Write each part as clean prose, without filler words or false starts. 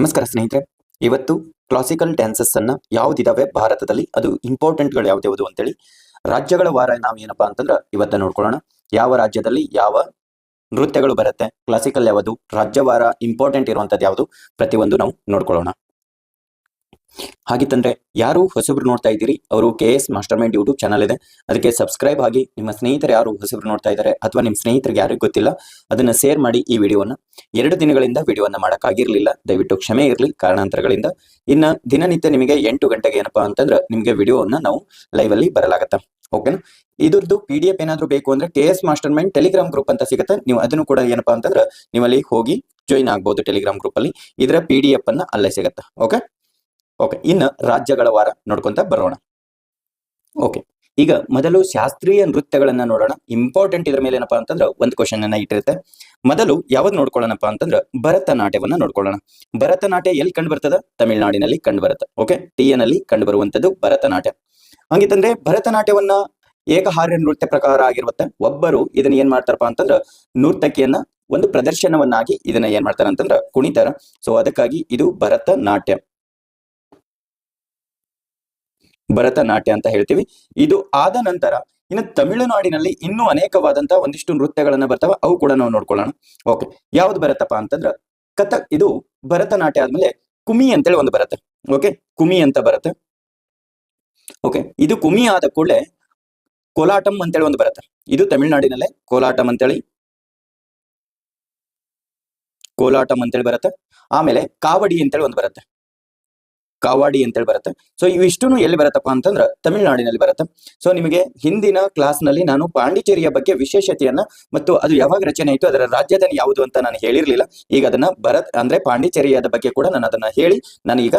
ನಮಸ್ಕಾರ ಸ್ನೇಹಿತರೆ. ಇವತ್ತು ಕ್ಲಾಸಿಕಲ್ ಡ್ಯಾನ್ಸಸ್ ಅನ್ನ ಯಾವ್ದಿದಾವೆ ಭಾರತದಲ್ಲಿ, ಅದು ಇಂಪಾರ್ಟೆಂಟ್ಗಳು ಯಾವ್ದು ಅಂತೇಳಿ ರಾಜ್ಯಗಳ ವಾರ ನಾವು ಏನಪ್ಪಾ ಅಂತಂದ್ರೆ ಇವತ್ತ ನೋಡ್ಕೊಳ್ಳೋಣ. ಯಾವ ರಾಜ್ಯದಲ್ಲಿ ಯಾವ ನೃತ್ಯಗಳು ಬರುತ್ತೆ, ಕ್ಲಾಸಿಕಲ್ ಯಾವುದು, ರಾಜ್ಯವಾರ ಇಂಪಾರ್ಟೆಂಟ್ ಇರುವಂತದ್ದು ಯಾವುದು, ಪ್ರತಿಯೊಂದು ನಾವು ನೋಡ್ಕೊಳ್ಳೋಣ. ಹಾಗಿತ್ತಂದ್ರೆ ಯಾರು ಹೊಸಬ್ರು ನೋಡ್ತಾ ಇದ್ದೀರಿ, ಅವರು KS master mind YouTube channel ಇದೆ, ಅದಕ್ಕೆ ಸಬ್ಸ್ಕ್ರೈಬ್ ಆಗಿ. ನಿಮ್ಮ ಸ್ನೇಹಿತರು ಯಾರು ಹೊಸಬ್ರು ನೋಡ್ತಾ ಇದ್ದಾರೆ ಅಥವಾ ನಿಮ್ಮ ಸ್ನೇಹಿತರಿಗೆ ಯಾರಿಗೂ ಗೊತ್ತಿಲ್ಲ, ಅದನ್ನ ಶೇರ್ ಮಾಡಿ. ಈ ವಿಡಿಯೋನ 2 ದಿನಗಳಿಂದ ವಿಡಿಯೋನ ಮಾಡೋಕ್ಕಾಗಿರ್ಲಿಲ್ಲ, ದಯವಿಟ್ಟು ಕ್ಷಮೆ ಇರಲಿ ಕಾರಣಾಂತರಗಳಿಂದ. ಇನ್ನು ದಿನನಿತ್ಯ ನಿಮಗೆ 8 ಗಂಟೆಗೆ ಏನಪ್ಪಾ ಅಂತಂದ್ರೆ ನಿಮಗೆ ವಿಡಿಯೋನ ನಾವು ಲೈವ್ ಅಲ್ಲಿ ಬರಲಾಗತ್ತ. ಓಕೆನಾ? ಇದ್ರದ್ದು PDF ಏನಾದ್ರು ಬೇಕು ಅಂದ್ರೆ KS master mind Telegram group ಅಂತ ಸಿಗುತ್ತೆ, ನೀವು ಅದನ್ನು ಕೂಡ ಏನಪ್ಪಾ ಅಂತಂದ್ರೆ ನೀವಲ್ಲಿ ಹೋಗಿ ಜಾಯಿನ್ ಆಗ್ಬಹುದು ಟೆಲಿಗ್ರಾಮ್ ಗ್ರೂಪ್ ಅಲ್ಲಿ. ಇದರ PDF ಅನ್ನ ಅಲ್ಲೇ ಸಿಗುತ್ತೆ. ಓಕೆ, ಇನ್ನು ರಾಜ್ಯಗಳ ವಾರ ನೋಡ್ಕೊಂತ ಬರೋಣ. ಓಕೆ, ಈಗ ಮೊದಲು ಶಾಸ್ತ್ರೀಯ ನೃತ್ಯಗಳನ್ನ ನೋಡೋಣ. ಇಂಪಾರ್ಟೆಂಟ್ ಇದ್ರ ಮೇಲೆ ಏನಪ್ಪಾ ಅಂತಂದ್ರೆ ಒಂದು ಕ್ವಶನ್ ಅನ್ನ ಇಟ್ಟಿರುತ್ತೆ. ಮೊದಲು ಯಾವ್ದು ನೋಡ್ಕೊಳ್ಳೋಣಪ್ಪ ಅಂತಂದ್ರೆ ಭರತನಾಟ್ಯವನ್ನ ನೋಡ್ಕೊಳ್ಳೋಣ. ಭರತನಾಟ್ಯ ಎಲ್ಲಿ ಕಂಡು ಬರ್ತದ? ತಮಿಳುನಾಡಿನಲ್ಲಿ ಕಂಡು ಬರುತ್ತೆ. ಓಕೆ, TN ಅಲ್ಲಿ ಕಂಡು ಬರುವಂತದ್ದು ಭರತನಾಟ್ಯ. ಹಂಗಿತ್ತಂದ್ರೆ ಭರತನಾಟ್ಯವನ್ನ ಏಕಹಾರ್ಯ ನೃತ್ಯ ಪ್ರಕಾರ ಆಗಿರುತ್ತೆ. ಒಬ್ಬರು ಇದನ್ನ ಏನ್ ಮಾಡ್ತಾರಪ್ಪ ಅಂತಂದ್ರ ನರ್ತಕಿಯನ್ನ ಒಂದು ಪ್ರದರ್ಶನವನ್ನಾಗಿ ಇದನ್ನ ಏನ್ ಮಾಡ್ತಾರ ಅಂತಂದ್ರ ಕುಣಿತಾರ. ಸೊ ಅದಕ್ಕಾಗಿ ಇದು ಭರತನಾಟ್ಯ ಅಂತ ಹೇಳ್ತೀವಿ. ಇದು ಆದ ನಂತರ ಇನ್ನು ತಮಿಳುನಾಡಿನಲ್ಲಿ ಇನ್ನೂ ಅನೇಕವಾದಂತಹ ಒಂದಿಷ್ಟು ನೃತ್ಯಗಳನ್ನ ಬರ್ತಾವ, ಅವು ಕೂಡ ನಾವು ನೋಡ್ಕೊಳ್ಳೋಣ. ಓಕೆ, ಯಾವ್ದು ಬರತ್ತಪ್ಪ ಅಂತಂದ್ರ ಕಥಕ್. ಇದು ಭರತನಾಟ್ಯ ಆದ್ಮೇಲೆ ಕುಮಿ ಅಂತೇಳಿ ಒಂದು ಬರುತ್ತೆ. ಓಕೆ, ಕುಮಿ ಅಂತ ಬರುತ್ತೆ. ಓಕೆ, ಇದು ಕುಮಿ ಆದ ಕೂಡಲೇ ಕೋಲಾಟಂ ಅಂತೇಳಿ ಒಂದು ಬರುತ್ತೆ. ಇದು ತಮಿಳುನಾಡಿನಲ್ಲೇ ಕೋಲಾಟಂ ಅಂತೇಳಿ ಬರುತ್ತೆ. ಆಮೇಲೆ ಕಾವಡಿ ಅಂತೇಳಿ ಒಂದು ಬರುತ್ತೆ. ಸೊ ಇವಿಷ್ಟೂ ಎಲ್ಲಿ ಬರತ್ತಪ್ಪ ಅಂತಂದ್ರೆ ತಮಿಳುನಾಡಿನಲ್ಲಿ ಬರುತ್ತೆ. ಸೊ ನಿಮಗೆ ಹಿಂದಿನ ಕ್ಲಾಸ್ ನಲ್ಲಿ ನಾನು ಪಾಂಡಿಚೇರಿಯ ಬಗ್ಗೆ ವಿಶೇಷತೆಯನ್ನ ಮತ್ತು ಅದು ಯಾವಾಗ ರಚನೆ ಆಯಿತು, ಅದರ ರಾಜಧಾನಿ ಯಾವುದು ಅಂತ ನಾನು ಹೇಳಿರ್ಲಿಲ್ಲ. ಈಗ ಅದನ್ನ ಅಂದ್ರೆ ಪಾಂಡಿಚೇರಿಯದ ಬಗ್ಗೆ ಕೂಡ ನಾನು ಅದನ್ನ ಹೇಳಿ ನಾನು ಈಗ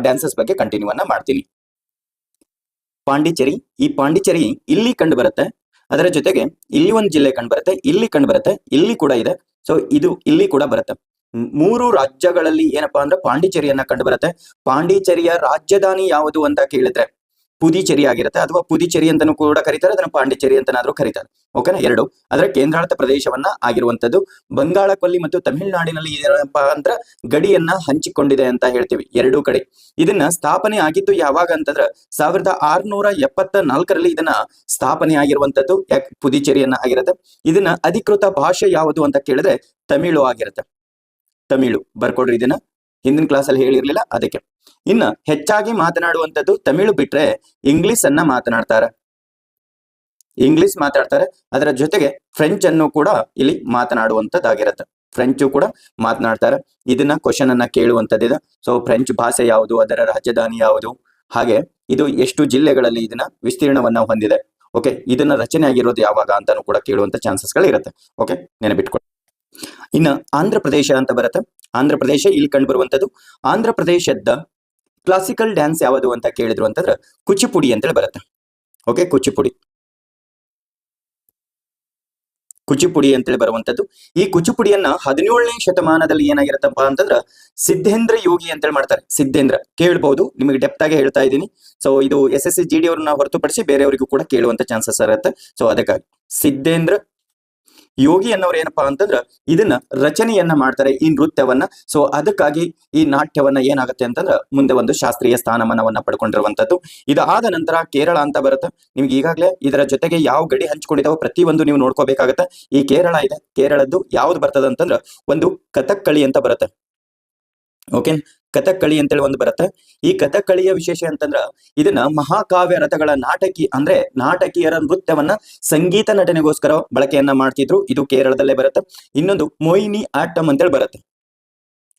ಡ್ಯಾನ್ಸಸ್ ಬಗ್ಗೆ ಕಂಟಿನ್ಯೂ ಅನ್ನ ಮಾಡ್ತೀನಿ. ಪಾಂಡಿಚೇರಿ, ಈ ಪಾಂಡಿಚೇರಿ ಇಲ್ಲಿ ಕಂಡು ಬರುತ್ತೆ. ಅದರ ಜೊತೆಗೆ ಇಲ್ಲಿ ಒಂದು ಜಿಲ್ಲೆ ಕಂಡು ಬರುತ್ತೆ, ಇಲ್ಲಿ ಕಂಡು ಬರುತ್ತೆ, ಇಲ್ಲಿ ಕೂಡ ಇದೆ. ಸೊ ಇದು ಇಲ್ಲಿ ಕೂಡ ಬರುತ್ತೆ. 3 ರಾಜ್ಯಗಳಲ್ಲಿ ಏನಪ್ಪಾ ಅಂದ್ರೆ ಪಾಂಡಿಚೇರಿಯನ್ನ ಕಂಡು ಬರುತ್ತೆ. ಪಾಂಡಿಚೇರಿಯ ರಾಜಧಾನಿ ಯಾವುದು ಅಂತ ಕೇಳಿದ್ರೆ ಪುದುಚೇರಿ ಆಗಿರುತ್ತೆ, ಅಥವಾ ಪುದುಚೇರಿ ಅಂತಾನೂ ಕೂಡ ಕರೀತಾರೆ, ಅದನ್ನ ಪಾಂಡಿಚೇರಿ ಅಂತನಾದ್ರೂ ಕರೀತಾರೆ. ಓಕೆನಾ? 2 ಅದರ ಕೇಂದ್ರಾಡಳಿತ ಪ್ರದೇಶವನ್ನ ಆಗಿರುವಂತದ್ದು. ಬಂಗಾಳ ಕೊಲ್ಲಿ ಮತ್ತು ತಮಿಳುನಾಡಿನಲ್ಲಿ ಏನಪ್ಪಾ ಅಂದ್ರೆ ಗಡಿಯನ್ನ ಹಂಚಿಕೊಂಡಿದೆ ಅಂತ ಹೇಳ್ತೀವಿ, 2 ಕಡೆ. ಇದನ್ನ ಸ್ಥಾಪನೆ ಆಗಿದ್ದು ಯಾವಾಗ ಅಂತಂದ್ರೆ 1674ರಲ್ಲಿ ಇದನ್ನ ಸ್ಥಾಪನೆ ಆಗಿರುವಂತದ್ದು. ಪುದುಚೇರಿಯನ್ನ ಆಗಿರುತ್ತೆ. ಇದನ್ನ ಅಧಿಕೃತ ಭಾಷೆ ಯಾವುದು ಅಂತ ಕೇಳಿದ್ರೆ ತಮಿಳು ಆಗಿರುತ್ತೆ. ತಮಿಳು ಬರ್ಕೊಡ್ರಿ, ಇದನ್ನ ಹಿಂದಿನ ಕ್ಲಾಸ್ ಅಲ್ಲಿ ಹೇಳಿರ್ಲಿಲ್ಲ ಅದಕ್ಕೆ. ಇನ್ನ ಹೆಚ್ಚಾಗಿ ಮಾತನಾಡುವಂತದ್ದು ತಮಿಳು ಬಿಟ್ರೆ ಇಂಗ್ಲಿಷ್ ಅನ್ನ ಮಾತನಾಡ್ತಾರೆ. ಅದರ ಜೊತೆಗೆ ಫ್ರೆಂಚ್ ಅನ್ನು ಕೂಡ ಇಲ್ಲಿ ಮಾತನಾಡುವಂತದ್ದಾಗಿರುತ್ತೆ. ಫ್ರೆಂಚು ಕೂಡ ಮಾತನಾಡ್ತಾರೆ. ಇದನ್ನ ಕ್ವಶನ್ ಅನ್ನ ಕೇಳುವಂತದ್ದಿದೆ. ಸೊ ಫ್ರೆಂಚ್ ಭಾಷೆ ಯಾವುದು, ಅದರ ರಾಜಧಾನಿ ಯಾವುದು, ಹಾಗೆ ಇದು ಎಷ್ಟು ಜಿಲ್ಲೆಗಳಲ್ಲಿ ಇದನ್ನ ವಿಸ್ತೀರ್ಣವನ್ನ ಹೊಂದಿದೆ. ಓಕೆ, ಇದನ್ನ ರಚನೆ ಆಗಿರೋದು ಯಾವಾಗ ಅಂತಾನು ಕೂಡ ಕೇಳುವಂತ ಚಾನ್ಸಸ್ಗಳು ಇರುತ್ತೆ. ಓಕೆ, ನೆನಪಿಟ್ಕೊಳ್ಳಿ. ಇನ್ನು ಆಂಧ್ರ ಪ್ರದೇಶ ಅಂತ ಬರುತ್ತೆ. ಆಂಧ್ರ ಪ್ರದೇಶ ಇಲ್ಲಿ ಕಂಡು ಬರುವಂತದ್ದು. ಆಂಧ್ರ ಪ್ರದೇಶದ ಕ್ಲಾಸಿಕಲ್ ಡ್ಯಾನ್ಸ್ ಯಾವುದು ಅಂತ ಕೇಳಿದ್ರು ಅಂತಂದ್ರೆ ಕುಚಿಪುಡಿ ಅಂತೇಳಿ ಬರುತ್ತೆ. ಓಕೆ, ಕುಚಿಪುಡಿ ಅಂತೇಳಿ ಬರುವಂತದ್ದು. ಈ ಕುಚಿಪುಡಿಯನ್ನ 17ನೇ ಶತಮಾನದಲ್ಲಿ ಏನಾಗಿರುತ್ತಪ್ಪ ಅಂತಂದ್ರ ಸಿದ್ಧೇಂದ್ರ ಯೋಗಿ ಅಂತೇಳಿ ಮಾಡ್ತಾರೆ. ಸಿದ್ಧೇಂದ್ರ ಕೇಳಬಹುದು, ನಿಮಗೆ ಡೆಪ್ತ್ ಆಗಿ ಹೇಳ್ತಾ ಇದ್ದೀನಿ. ಸೊ ಇದು SSC GD ಅವ್ರನ್ನ ಹೊರತುಪಡಿಸಿ ಬೇರೆಯವರಿಗೂ ಕೂಡ ಕೇಳುವಂತ ಚಾನ್ಸಸ್ ಇರುತ್ತೆ. ಸೊ ಅದಕ್ಕಾಗಿ ಸಿದ್ಧೇಂದ್ರ ಯೋಗಿ ಅನ್ನೋರು ಏನಪ್ಪಾ ಅಂತಂದ್ರ ಇದನ್ನ ರಚನೆಯನ್ನ ಮಾಡ್ತಾರೆ, ಈ ನೃತ್ಯವನ್ನ. ಸೊ ಅದಕ್ಕಾಗಿ ಈ ನಾಟ್ಯವನ್ನ ಏನಾಗುತ್ತೆ ಅಂತಂದ್ರ ಮುಂದೆ ಒಂದು ಶಾಸ್ತ್ರೀಯ ಸ್ಥಾನಮಾನವನ್ನ ಪಡ್ಕೊಂಡಿರುವಂತದ್ದು. ಇದಾದ ನಂತರ ಕೇರಳ ಅಂತ ಬರುತ್ತೆ. ನಿಮ್ಗೆ ಈಗಾಗಲೇ ಇದರ ಜೊತೆಗೆ ಯಾವ ಗಡಿ ಹಂಚ್ಕೊಂಡಿದಾವ ಪ್ರತಿಯೊಂದು ನೀವು ನೋಡ್ಕೋಬೇಕಾಗತ್ತೆ. ಈ ಕೇರಳ ಇದೆ, ಕೇರಳದ್ದು ಯಾವ್ದು ಬರ್ತದ ಅಂತಂದ್ರ ಒಂದು ಕಥಕ್ಕಳಿ ಅಂತ ಬರುತ್ತೆ. ಓಕೆ, ಕಥಕ್ಕಳಿ ಅಂತೇಳಿ ಒಂದು ಬರುತ್ತೆ. ಈ ಕಥಕ್ಕಳಿಯ ವಿಶೇಷ ಅಂತಂದ್ರ ಇದನ್ನ ಮಹಾಕಾವ್ಯ ರಥಗಳ ನಾಟಕೀಯರ ನೃತ್ಯವನ್ನ ಸಂಗೀತ ನಟನೆಗೋಸ್ಕರ ಬಳಕೆಯನ್ನ ಮಾಡ್ತಿದ್ರು. ಇದು ಕೇರಳದಲ್ಲೇ ಬರುತ್ತೆ. ಇನ್ನೊಂದು ಮೋಹಿನಿ ಆಟ್ಟಂ ಅಂತೇಳಿ ಬರುತ್ತೆ.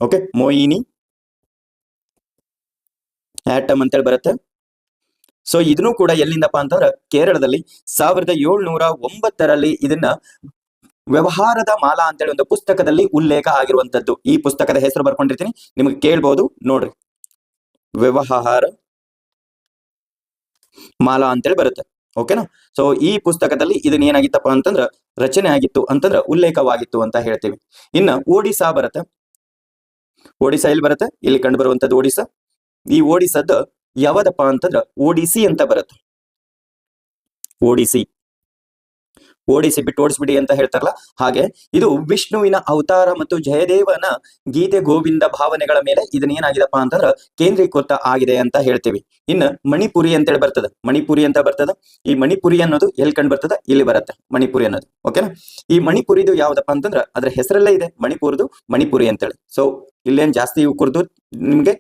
ಓಕೆ, ಮೋಹಿನಿ ಆಟ್ಟಂ ಅಂತೇಳಿ ಬರುತ್ತೆ. ಸೊ ಇದನ್ನು ಕೂಡ ಎಲ್ಲಿಂದಪ್ಪ ಅಂತಂದ್ರ ಕೇರಳದಲ್ಲಿ 1709ರಲ್ಲಿ ಇದನ್ನ ವ್ಯವಹಾರದ ಮಾಲಾ ಅಂತೇಳಿ ಒಂದು ಪುಸ್ತಕದಲ್ಲಿ ಉಲ್ಲೇಖ ಆಗಿರುವಂತದ್ದು. ಈ ಪುಸ್ತಕದ ಹೆಸರು ಬರ್ಕೊಂಡಿರ್ತೀನಿ, ನಿಮಗೆ ಕೇಳ್ಬಹುದು ನೋಡ್ರಿ. ವ್ಯವಹಾರ ಮಾಲಾ ಅಂತೇಳಿ ಬರುತ್ತೆ. ಓಕೆನಾ? ಸೊ ಈ ಪುಸ್ತಕದಲ್ಲಿ ಇದನ್ನ ಏನಾಗಿತ್ತಪ್ಪ ಅಂತಂದ್ರ ರಚನೆ ಆಗಿತ್ತು ಅಂತಂದ್ರ ಉಲ್ಲೇಖವಾಗಿತ್ತು ಅಂತ ಹೇಳ್ತೀವಿ. ಇನ್ನ ಒಡಿಶಾ ಬರುತ್ತೆ. ಒಡಿಶಾ ಇಲ್ಲಿ ಬರುತ್ತೆ, ಇಲ್ಲಿ ಕಂಡು ಬರುವಂತದ್ದು ಒಡಿಶಾ. ಈ ಒಡಿಶಾದ ಯಾವದಪ್ಪ ಅಂತಂದ್ರ ಒಡಿಸಿ ಅಂತ ಬರುತ್ತೆ. ಒಡಿಸಿ ಓಡಿಸಿ ಬಿಟ್ಟು ಓಡಿಸ್ಬಿಡಿ ಅಂತ ಹೇಳ್ತಾರಲ್ಲ ಹಾಗೆ ಇದು ವಿಷ್ಣುವಿನ ಅವತಾರ ಮತ್ತು ಜಯದೇವನ ಗೀತೆ ಗೋವಿಂದ ಭಾವನೆಗಳ ಮೇಲೆ ಇದನ್ನೇನಾಗಿದಪ್ಪ ಅಂತಂದ್ರ ಕೇಂದ್ರೀಕೃತ ಆಗಿದೆ ಅಂತ ಹೇಳ್ತೀವಿ. ಇನ್ನು ಮಣಿಪುರಿ ಅಂತೇಳಿ ಬರ್ತದೆ, ಮಣಿಪುರಿ ಅಂತ ಬರ್ತದ. ಈ ಮಣಿಪುರಿ ಅನ್ನೋದು ಎಲ್ಲಿ ಕಂಡು ಬರ್ತದ, ಇಲ್ಲಿ ಬರುತ್ತೆ ಮಣಿಪುರಿ ಅನ್ನೋದು. ಓಕೆನಾ, ಈ ಮಣಿಪುರಿದು ಯಾವ್ದಪ್ಪ ಅಂತಂದ್ರ ಅದ್ರ ಹೆಸರಲ್ಲೇ ಇದೆ ಮಣಿಪುರದು ಮಣಿಪುರಿ ಅಂತೇಳಿ. ಸೊ ಇಲ್ಲೇನ್ ಜಾಸ್ತಿ ಇವು ಕುರಿತು ನಿಮ್ಗೆ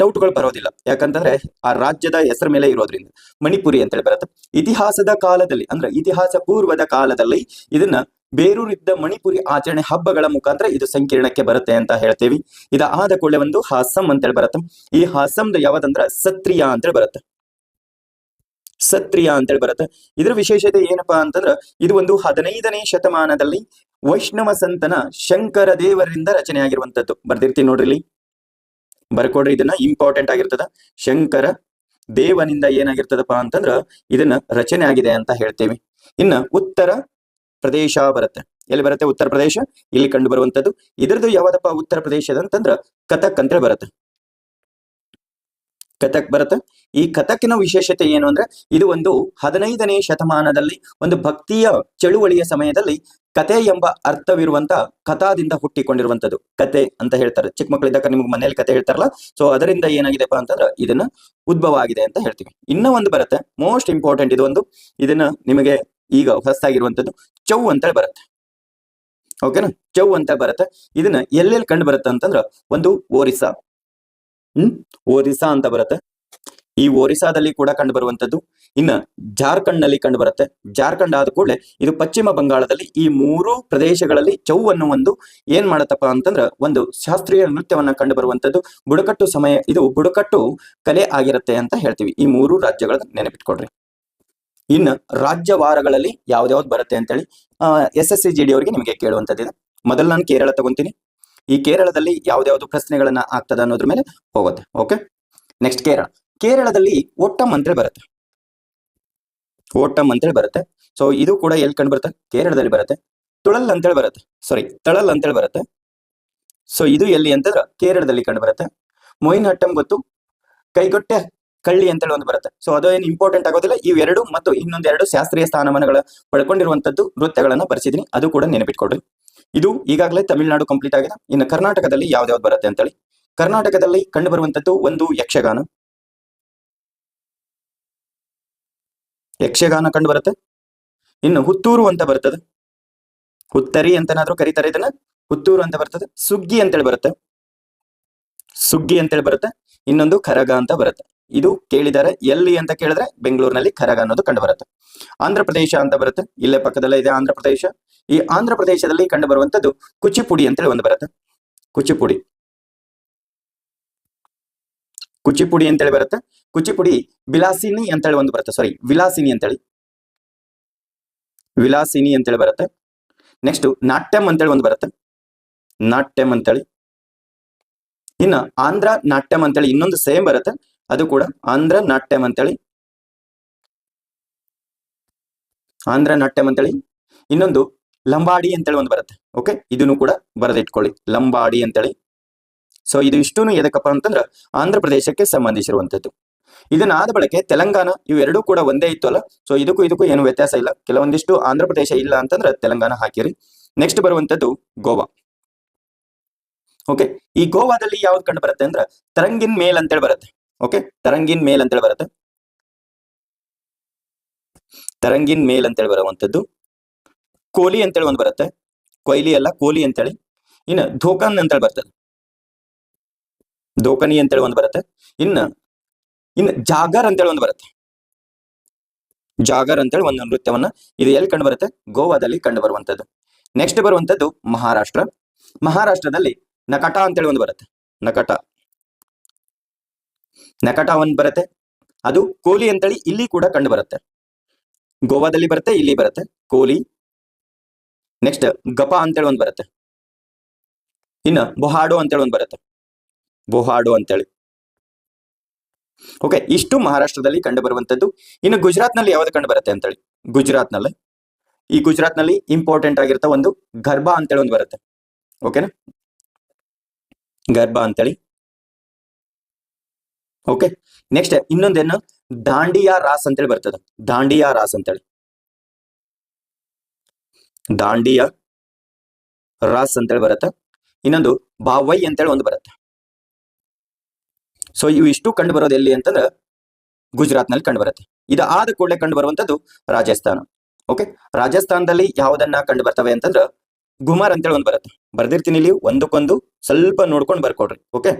ಡೌಟ್ಗಳು ಬರೋದಿಲ್ಲ, ಯಾಕಂತಂದ್ರೆ ಆ ರಾಜ್ಯದ ಹೆಸರ ಮೇಲೆ ಇರೋದ್ರಿಂದ ಮಣಿಪುರಿ ಅಂತೇಳಿ ಬರುತ್ತೆ. ಇತಿಹಾಸದ ಕಾಲದಲ್ಲಿ ಅಂದ್ರೆ ಇತಿಹಾಸ ಪೂರ್ವದ ಕಾಲದಲ್ಲಿ ಇದನ್ನ ಬೇರೂರಿದ್ದ ಮಣಿಪುರಿ ಆಚರಣೆ ಹಬ್ಬಗಳ ಮುಖಾಂತರ ಇದು ಸಂಕೀರ್ಣಕ್ಕೆ ಬರುತ್ತೆ ಅಂತ ಹೇಳ್ತೇವಿ. ಇದ ಆದ ಕೂಡಲೇ ಒಂದು ಹಾಸಂ ಅಂತೇಳಿ ಬರುತ್ತೆ. ಈ ಹಾಸಂದು ಯಾವ್ದಂದ್ರ ಸತ್ರಿಯ ಅಂತೇಳಿ ಬರುತ್ತೆ, ಸತ್ರಿಯ ಅಂತೇಳಿ ಬರುತ್ತೆ. ಇದ್ರ ವಿಶೇಷತೆ ಏನಪ್ಪಾ ಅಂತಂದ್ರ ಇದು ಒಂದು 15ನೇ ಶತಮಾನದಲ್ಲಿ ವೈಷ್ಣವ ಸಂತನ ಶಂಕರ ದೇವರಿಂದ ರಚನೆ ಆಗಿರುವಂತದ್ದು. ಬರ್ದಿರ್ತೀನಿ ನೋಡ್ರಿ, ಇಲ್ಲಿ ಬರ್ಕೊಡ್ರಿ, ಇದನ್ನ ಇಂಪಾರ್ಟೆಂಟ್ ಆಗಿರ್ತದ. ಶಂಕರ ದೇವನಿಂದ ಏನಾಗಿರ್ತದಪ್ಪ ಅಂತಂದ್ರ ಇದನ್ನ ರಚನೆ ಆಗಿದೆ ಅಂತ ಹೇಳ್ತೇವೆ. ಇನ್ನ ಉತ್ತರ ಪ್ರದೇಶ ಬರುತ್ತೆ. ಎಲ್ಲಿ ಬರುತ್ತೆ? ಉತ್ತರ ಪ್ರದೇಶ, ಇಲ್ಲಿ ಕಂಡು ಬರುವಂತದ್ದು. ಇದ್ರದ್ದು ಯಾವ್ದಪ್ಪ ಉತ್ತರ ಪ್ರದೇಶದ ಅಂತಂದ್ರ ಕಥಕ್ ಅಂತೇಳಿ ಬರುತ್ತೆ, ಕಥಕ್ ಬರುತ್ತೆ. ಈ ಕಥಕ್ಕಿನ ವಿಶೇಷತೆ ಏನು ಅಂದ್ರೆ ಇದು ಒಂದು 15ನೇ ಶತಮಾನದಲ್ಲಿ ಒಂದು ಭಕ್ತಿಯ ಚಳುವಳಿಯ ಸಮಯದಲ್ಲಿ ಕತೆ ಎಂಬ ಅರ್ಥವಿರುವಂತ ಕಥಾದಿಂದ ಹುಟ್ಟಿಕೊಂಡಿರುವಂತದ್ದು. ಕತೆ ಅಂತ ಹೇಳ್ತಾರೆ, ಚಿಕ್ಕ ಮಕ್ಕಳಿದ್ದಾಗ ನಿಮ್ಗೆ ಮನೇಲಿ ಕತೆ ಹೇಳ್ತಾರಲ್ಲ, ಸೊ ಅದರಿಂದ ಏನಾಗಿದೆಪ್ಪ ಅಂತಂದ್ರೆ ಇದನ್ನ ಉದ್ಭವ ಆಗಿದೆ ಅಂತ ಹೇಳ್ತೀವಿ. ಇನ್ನೂ ಒಂದು ಬರುತ್ತೆ, ಮೋಸ್ಟ್ ಇಂಪಾರ್ಟೆಂಟ್ ಇದು ಒಂದು, ಇದನ್ನ ನಿಮಗೆ ಈಗ ಹೊಸದಾಗಿರುವಂತದ್ದು ಚೌ ಅಂತ ಬರುತ್ತೆ. ಓಕೆನಾ, ಚೌ ಅಂತ ಬರುತ್ತೆ. ಇದನ್ನ ಎಲ್ಲೆಲ್ಲಿ ಕಂಡು ಬರುತ್ತೆ ಅಂತಂದ್ರ ಒಂದು ಒರಿಸ್ಸಾ, ಒರಿಸ್ಸಾ ಅಂತ ಬರುತ್ತೆ. ಈ ಒರಿಸ್ಸಾದಲ್ಲಿ ಕೂಡ ಕಂಡು ಬರುವಂತದ್ದು. ಇನ್ನ ಜಾರ್ಖಂಡ್ ನಲ್ಲಿ ಕಂಡು ಬರುತ್ತೆ. ಜಾರ್ಖಂಡ್ ಆದ ಕೂಡಲೇ ಇದು ಪಶ್ಚಿಮ ಬಂಗಾಳದಲ್ಲಿ ಈ 3 ಪ್ರದೇಶಗಳಲ್ಲಿ ಚೌ ಅನ್ನು ಒಂದು ಏನ್ ಮಾಡತ್ತಪ್ಪ ಅಂತಂದ್ರ ಒಂದು ಶಾಸ್ತ್ರೀಯ ನೃತ್ಯವನ್ನ ಕಂಡು ಬರುವಂತದ್ದು. ಬುಡಕಟ್ಟು ಸಮಯ, ಇದು ಬುಡಕಟ್ಟು ಕಲೆ ಆಗಿರುತ್ತೆ ಅಂತ ಹೇಳ್ತೀವಿ. ಈ 3 ರಾಜ್ಯಗಳ ನೆನಪಿಟ್ಕೊಡ್ರಿ. ಇನ್ನು ರಾಜ್ಯವಾರಗಳಲ್ಲಿ ಯಾವ್ದಾವ್ದು ಬರುತ್ತೆ ಅಂತೇಳಿ SSC GD ಅವರಿಗೆ ನಿಮಗೆ ಕೇಳುವಂತದ್ದಿದೆ. ಮೊದಲು ನಾನು ಕೇರಳ ತಗೊಂತೀನಿ. ಈ ಕೇರಳದಲ್ಲಿ ಯಾವ್ದಾವ್ದು ಪ್ರಶ್ನೆಗಳನ್ನ ಆಗ್ತದ ಅನ್ನೋದ್ರ ಮೇಲೆ ಹೋಗುತ್ತೆ. ಓಕೆ, ನೆಕ್ಸ್ಟ್ ಕೇರಳದಲ್ಲಿ ಒಟ್ಟಂ ಅಂತೇಳಿ ಬರುತ್ತೆ, ಒಟ್ಟಂ ಅಂತೇಳಿ ಬರುತ್ತೆ. ಸೊ ಇದು ಕೂಡ ಎಲ್ಲಿ ಕಂಡು ಬರುತ್ತೆ? ಕೇರಳದಲ್ಲಿ ಬರುತ್ತೆ. ತುಳಲ್ ಅಂತೇಳಿ ಬರುತ್ತೆ, ಸಾರಿ ತಳಲ್ ಅಂತೇಳಿ ಬರುತ್ತೆ. ಸೊ ಇದು ಎಲ್ಲಿ ಅಂತಂದ್ರೆ ಕೇರಳದಲ್ಲಿ ಕಂಡು ಬರುತ್ತೆ. ಮೊಯಿನಹಟ್ಟಂ ಗೊತ್ತು, ಕೈಗೊಟ್ಟೆ ಕಳ್ಳಿ ಅಂತೇಳಿ ಒಂದು ಬರುತ್ತೆ. ಸೊ ಅದು ಏನು ಇಂಪಾರ್ಟೆಂಟ್ ಆಗೋದಿಲ್ಲ. ಇವೆರಡು ಮತ್ತು ಇನ್ನೊಂದೆರಡು ಶಾಸ್ತ್ರೀಯ ಸ್ಥಾನಮಾನಗಳ ಪಡ್ಕೊಂಡಿರುವಂತದ್ದು ನೃತ್ಯಗಳನ್ನ ಬರ್ಸಿದೀನಿ, ಅದು ಕೂಡ ನೆನಪಿಟ್ಕೊಡ್ರಿ. ಇದು ಈಗಾಗಲೇ ತಮಿಳುನಾಡು ಕಂಪ್ಲೀಟ್ ಆಗಿದೆ. ಇನ್ನು ಕರ್ನಾಟಕದಲ್ಲಿ ಯಾವ್ದಾವ್ದು ಬರುತ್ತೆ ಅಂತೇಳಿ, ಕರ್ನಾಟಕದಲ್ಲಿ ಕಂಡು ಬರುವಂತದ್ದು ಒಂದು ಯಕ್ಷಗಾನ, ಯಕ್ಷಗಾನ ಕಂಡು ಬರುತ್ತೆ. ಇನ್ನು ಹುತ್ತೂರು ಅಂತ ಬರ್ತದೆ, ಹುತ್ತರಿ ಅಂತನಾದ್ರೂ ಕರೀತಾರೆ ಇದನ್ನ, ಹುತ್ತೂರು ಅಂತ ಬರ್ತದೆ. ಸುಗ್ಗಿ ಅಂತೇಳಿ ಬರುತ್ತೆ, ಸುಗ್ಗಿ ಅಂತೇಳಿ ಬರುತ್ತೆ. ಇನ್ನೊಂದು ಕರಗ ಅಂತ ಬರುತ್ತೆ. ಇದು ಕೇಳಿದರೆ ಎಲ್ಲಿ ಅಂತ ಕೇಳಿದ್ರೆ ಬೆಂಗಳೂರಿನಲ್ಲಿ ಕರಗ ಅನ್ನೋದು ಕಂಡು ಬರುತ್ತೆ. ಆಂಧ್ರ ಪ್ರದೇಶ ಅಂತ ಬರುತ್ತೆ, ಇಲ್ಲೇ ಪಕ್ಕದಲ್ಲೇ ಇದೆ ಆಂಧ್ರ ಪ್ರದೇಶ. ಈ ಆಂಧ್ರ ಪ್ರದೇಶದಲ್ಲಿ ಕಂಡು ಬರುವಂತದ್ದು ಕುಚಿಪುಡಿ ಅಂತೇಳಿ ಒಂದು ಬರುತ್ತೆ, ಕುಚಿಪುಡಿ, ಕುಚಿಪುಡಿ ಅಂತೇಳಿ ಬರುತ್ತೆ. ಕುಚಿಪುಡಿ ಬಿಲಾಸಿನಿ ಅಂತೇಳಿ ಒಂದು ಬರುತ್ತೆ, ಸಾರಿ ವಿಲಾಸಿನಿ ಅಂತೇಳಿ, ವಿಲಾಸಿನಿ ಅಂತೇಳಿ ಬರುತ್ತೆ. ನೆಕ್ಸ್ಟ್ ನಾಟ್ಯಂ ಅಂತೇಳಿ ಒಂದು ಬರುತ್ತೆ, ನಾಟ್ಯಂ ಅಂತೇಳಿ. ಇನ್ನು ಆಂಧ್ರ ನಾಟ್ಯಂ ಅಂತೇಳಿ ಇನ್ನೊಂದು ಸೇಮ್ ಬರುತ್ತೆ, ಅದು ಕೂಡ ಆಂಧ್ರ ನಾಟ್ಯಂ ಅಂತೇಳಿ, ಆಂಧ್ರ ನಾಟ್ಯಂ ಅಂತೇಳಿ. ಇನ್ನೊಂದು ಲಂಬಾಡಿ ಅಂತೇಳಿ ಒಂದು ಬರುತ್ತೆ. ಓಕೆ, ಇದನ್ನು ಕೂಡ ಬರೆದಿಟ್ಕೊಳ್ಳಿ, ಲಂಬಾಡಿ ಅಂತೇಳಿ. ಸೊ ಇದು ಇಷ್ಟೂ ಎದಕ್ಕಪ್ಪ ಅಂತಂದ್ರೆ ಆಂಧ್ರ ಪ್ರದೇಶಕ್ಕೆ ಸಂಬಂಧಿಸಿರುವಂತದ್ದು. ಇದನ್ನಾದ ಬಳಿಕೆ ತೆಲಂಗಾಣ, ಇವೆರಡೂ ಕೂಡ ಒಂದೇ ಇತ್ತು ಅಲ್ಲ. ಸೊ ಇದಕ್ಕೂ ಏನು ವ್ಯತ್ಯಾಸ ಇಲ್ಲ. ಕೆಲವೊಂದಿಷ್ಟು ಆಂಧ್ರ ಪ್ರದೇಶ ಇಲ್ಲ ಅಂತಂದ್ರೆ ತೆಲಂಗಾಣ ಹಾಕಿರಿ. ನೆಕ್ಸ್ಟ್ ಬರುವಂತದ್ದು ಗೋವಾ. ಓಕೆ, ಈ ಗೋವಾದಲ್ಲಿ ಯಾವ್ದು ಕಂಡು ಬರುತ್ತೆ ಅಂದ್ರೆ ತರಂಗಿನ್ ಮೇಲ್ ಅಂತೇಳಿ ಬರುತ್ತೆ. ಓಕೆ, ತರಂಗಿನ್ ಮೇಲ್ ಅಂತೇಳಿ ಬರುತ್ತೆ, ತರಂಗಿನ್ ಮೇಲ್ ಅಂತೇಳಿ ಬರುವಂತದ್ದು. ಕೋಲಿ ಅಂತೇಳಿ ಒಂದು ಬರುತ್ತೆ, ಕೊಯ್ಲಿ ಅಲ್ಲ ಕೋಲಿ ಅಂತೇಳಿ. ಇನ್ನು ಧೋಕನ್ ಅಂತೇಳಿ ಬರ್ತದೆ, ಧೋಕನಿ ಅಂತೇಳಿ ಒಂದು ಬರುತ್ತೆ. ಇನ್ನು ಜಾಗರ್ ಅಂತೇಳಿ ಒಂದು ಬರುತ್ತೆ, ಜಾಗರ್ ಅಂತೇಳಿ ಒಂದು ನೃತ್ಯವನ್ನ, ಇದು ಎಲ್ಲಿ ಕಂಡು ಬರುತ್ತೆ? ಗೋವಾದಲ್ಲಿ ಕಂಡು ಬರುವಂತದ್ದು. ನೆಕ್ಸ್ಟ್ ಬರುವಂತದ್ದು ಮಹಾರಾಷ್ಟ್ರ. ಮಹಾರಾಷ್ಟ್ರದಲ್ಲಿ ನಕಟ ಅಂತೇಳಿ ಒಂದು ಬರುತ್ತೆ, ನಕಟ, ನಕಟ ಒಂದು ಬರುತ್ತೆ. ಅದು ಕೋಲಿ ಅಂತೇಳಿ ಇಲ್ಲಿ ಕೂಡ ಕಂಡು ಬರುತ್ತೆ, ಗೋವಾದಲ್ಲಿ ಬರುತ್ತೆ, ಇಲ್ಲಿ ಬರುತ್ತೆ ಕೋಲಿ. ನೆಕ್ಸ್ಟ್ ಗಪ ಅಂತೇಳಿ ಒಂದು ಬರುತ್ತೆ. ಇನ್ನು ಬೊಹಾಡೋ ಅಂತೇಳಿ ಒಂದು ಬರುತ್ತೆ, ಬೊಹಾಡೋ ಅಂತೇಳಿ. ಓಕೆ, ಇಷ್ಟು ಮಹಾರಾಷ್ಟ್ರದಲ್ಲಿ ಕಂಡು ಬರುವಂತದ್ದು. ಇನ್ನು ಗುಜರಾತ್ ನಲ್ಲಿ ಯಾವ್ದು ಕಂಡು ಬರುತ್ತೆ ಅಂತೇಳಿ, ಗುಜರಾತ್ ನಲ್ಲಿ, ಈ ಗುಜರಾತ್ ನಲ್ಲಿ ಇಂಪಾರ್ಟೆಂಟ್ ಆಗಿರ್ತಾ ಒಂದು ಗರ್ಭಾ ಅಂತೇಳಿ ಒಂದು ಬರುತ್ತೆ. ಓಕೆನಾ, ಗರ್ಭಾ ಅಂತೇಳಿ. ಓಕೆ, ನೆಕ್ಸ್ಟ್ ಇನ್ನೊಂದೇನು, ದಾಂಡಿಯಾ ರಾಸ್ ಅಂತೇಳಿ ಬರ್ತದೆ, ದಾಂಡಿಯಾ ರಾಸ್ ಅಂತೇಳಿ. ದಾಂಡಿಯ ರಾಸ್ ಅಂತೇಳಿ ಬರುತ್ತೆ. ಇನ್ನೊಂದು ಬಾವೈ ಅಂತೇಳಿ ಒಂದು ಬರುತ್ತೆ. ಸೊ ಇವು ಇಷ್ಟು ಕಂಡು ಬರೋದು ಎಲ್ಲಿ ಅಂತಂದ್ರೆ ಗುಜರಾತ್ ನಲ್ಲಿ ಕಂಡು ಬರುತ್ತೆ. ಇದು ಆದ ಕೂಡಲೇ ಕಂಡು ಬರುವಂತದ್ದು ರಾಜಸ್ಥಾನ. ಓಕೆ, ರಾಜಸ್ಥಾನದಲ್ಲಿ ಯಾವುದನ್ನ ಕಂಡು ಬರ್ತವೆ ಅಂತಂದ್ರೆ ಗುಮರ್ ಅಂತೇಳಿ ಒಂದು ಬರುತ್ತೆ. ಬರ್ದಿರ್ತೀನಿ ಇಲ್ಲಿ, ಒಂದಕ್ಕೊಂದು ಸ್ವಲ್ಪ ನೋಡ್ಕೊಂಡು ಬರ್ಕೊಡ್ರಿ. ಓಕೆ,